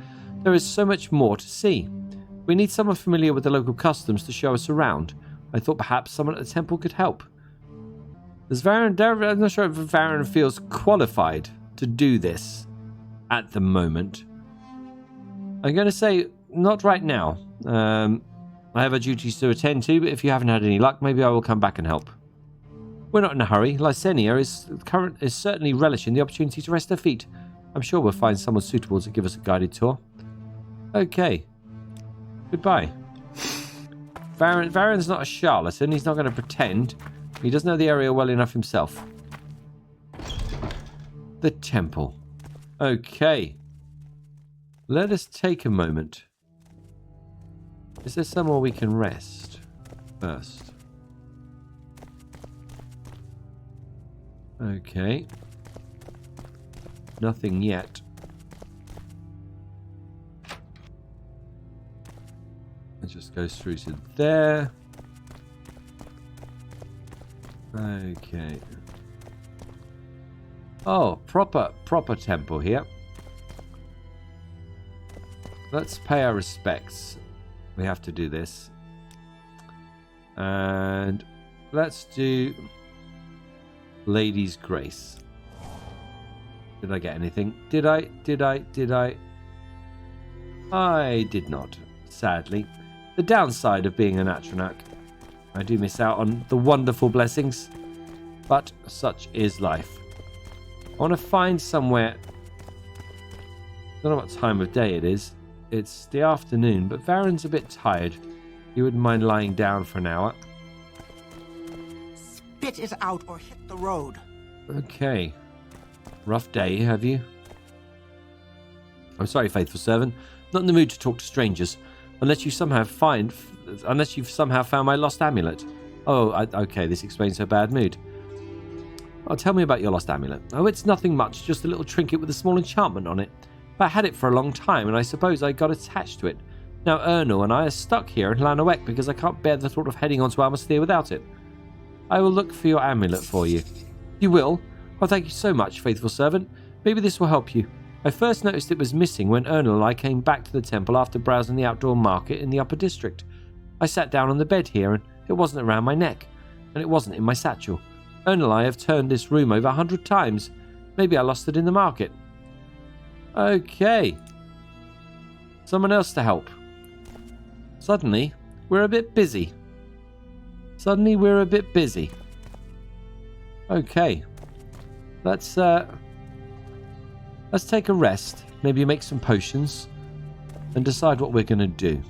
there is so much more to see. We need someone familiar with the local customs to show us around. I thought perhaps someone at the temple could help. I'm not sure if Varen feels qualified to do this at the moment. I'm going to say not right now. I have our duties to attend to, but if you haven't had any luck, maybe I will come back and help. We're not in a hurry. Lysenia is certainly relishing the opportunity to rest her feet. I'm sure we'll find someone suitable to give us a guided tour. Okay. Goodbye. Varen's not a charlatan. He's not going to pretend. He doesn't know the area well enough himself. The temple. Okay. Let us take a moment. Is there somewhere we can rest first? Okay. Nothing yet. It just goes through to there. Okay. Oh, proper temple here. Let's pay our respects. We have to do this. And let's do Lady's Grace. Did I get anything? Did I? I did not, sadly. The downside of being an Atronach. I do miss out on the wonderful blessings, but such is life. I want to find somewhere. I don't know what time of day it is. It's the afternoon, but Varen's a bit tired. You wouldn't mind lying down for an hour. Spit it out or hit the road. Okay. Rough day, have you? I'm sorry, faithful servant. Not in the mood to talk to strangers, unless you've somehow found my lost amulet. Oh, okay, this explains her bad mood. Oh, tell me about your lost amulet. Oh, it's nothing much, just a little trinket with a small enchantment on it. But I had it for a long time, and I suppose I got attached to it. Now Ernil and I are stuck here in Lanowek because I can't bear the thought of heading on to Amasthea without it. I will look for your amulet for you. You will? Oh, thank you so much, faithful servant. Maybe this will help you. I first noticed it was missing when Ernal and I came back to the temple after browsing the outdoor market in the upper district. I sat down on the bed here and it wasn't around my neck, and it wasn't in my satchel. Ernal and I have turned this room over 100 times. Maybe I lost it in the market. Okay. Someone else to help. Suddenly, we're a bit busy. Okay. Let's take a rest. Maybe make some potions. And decide what we're going to do.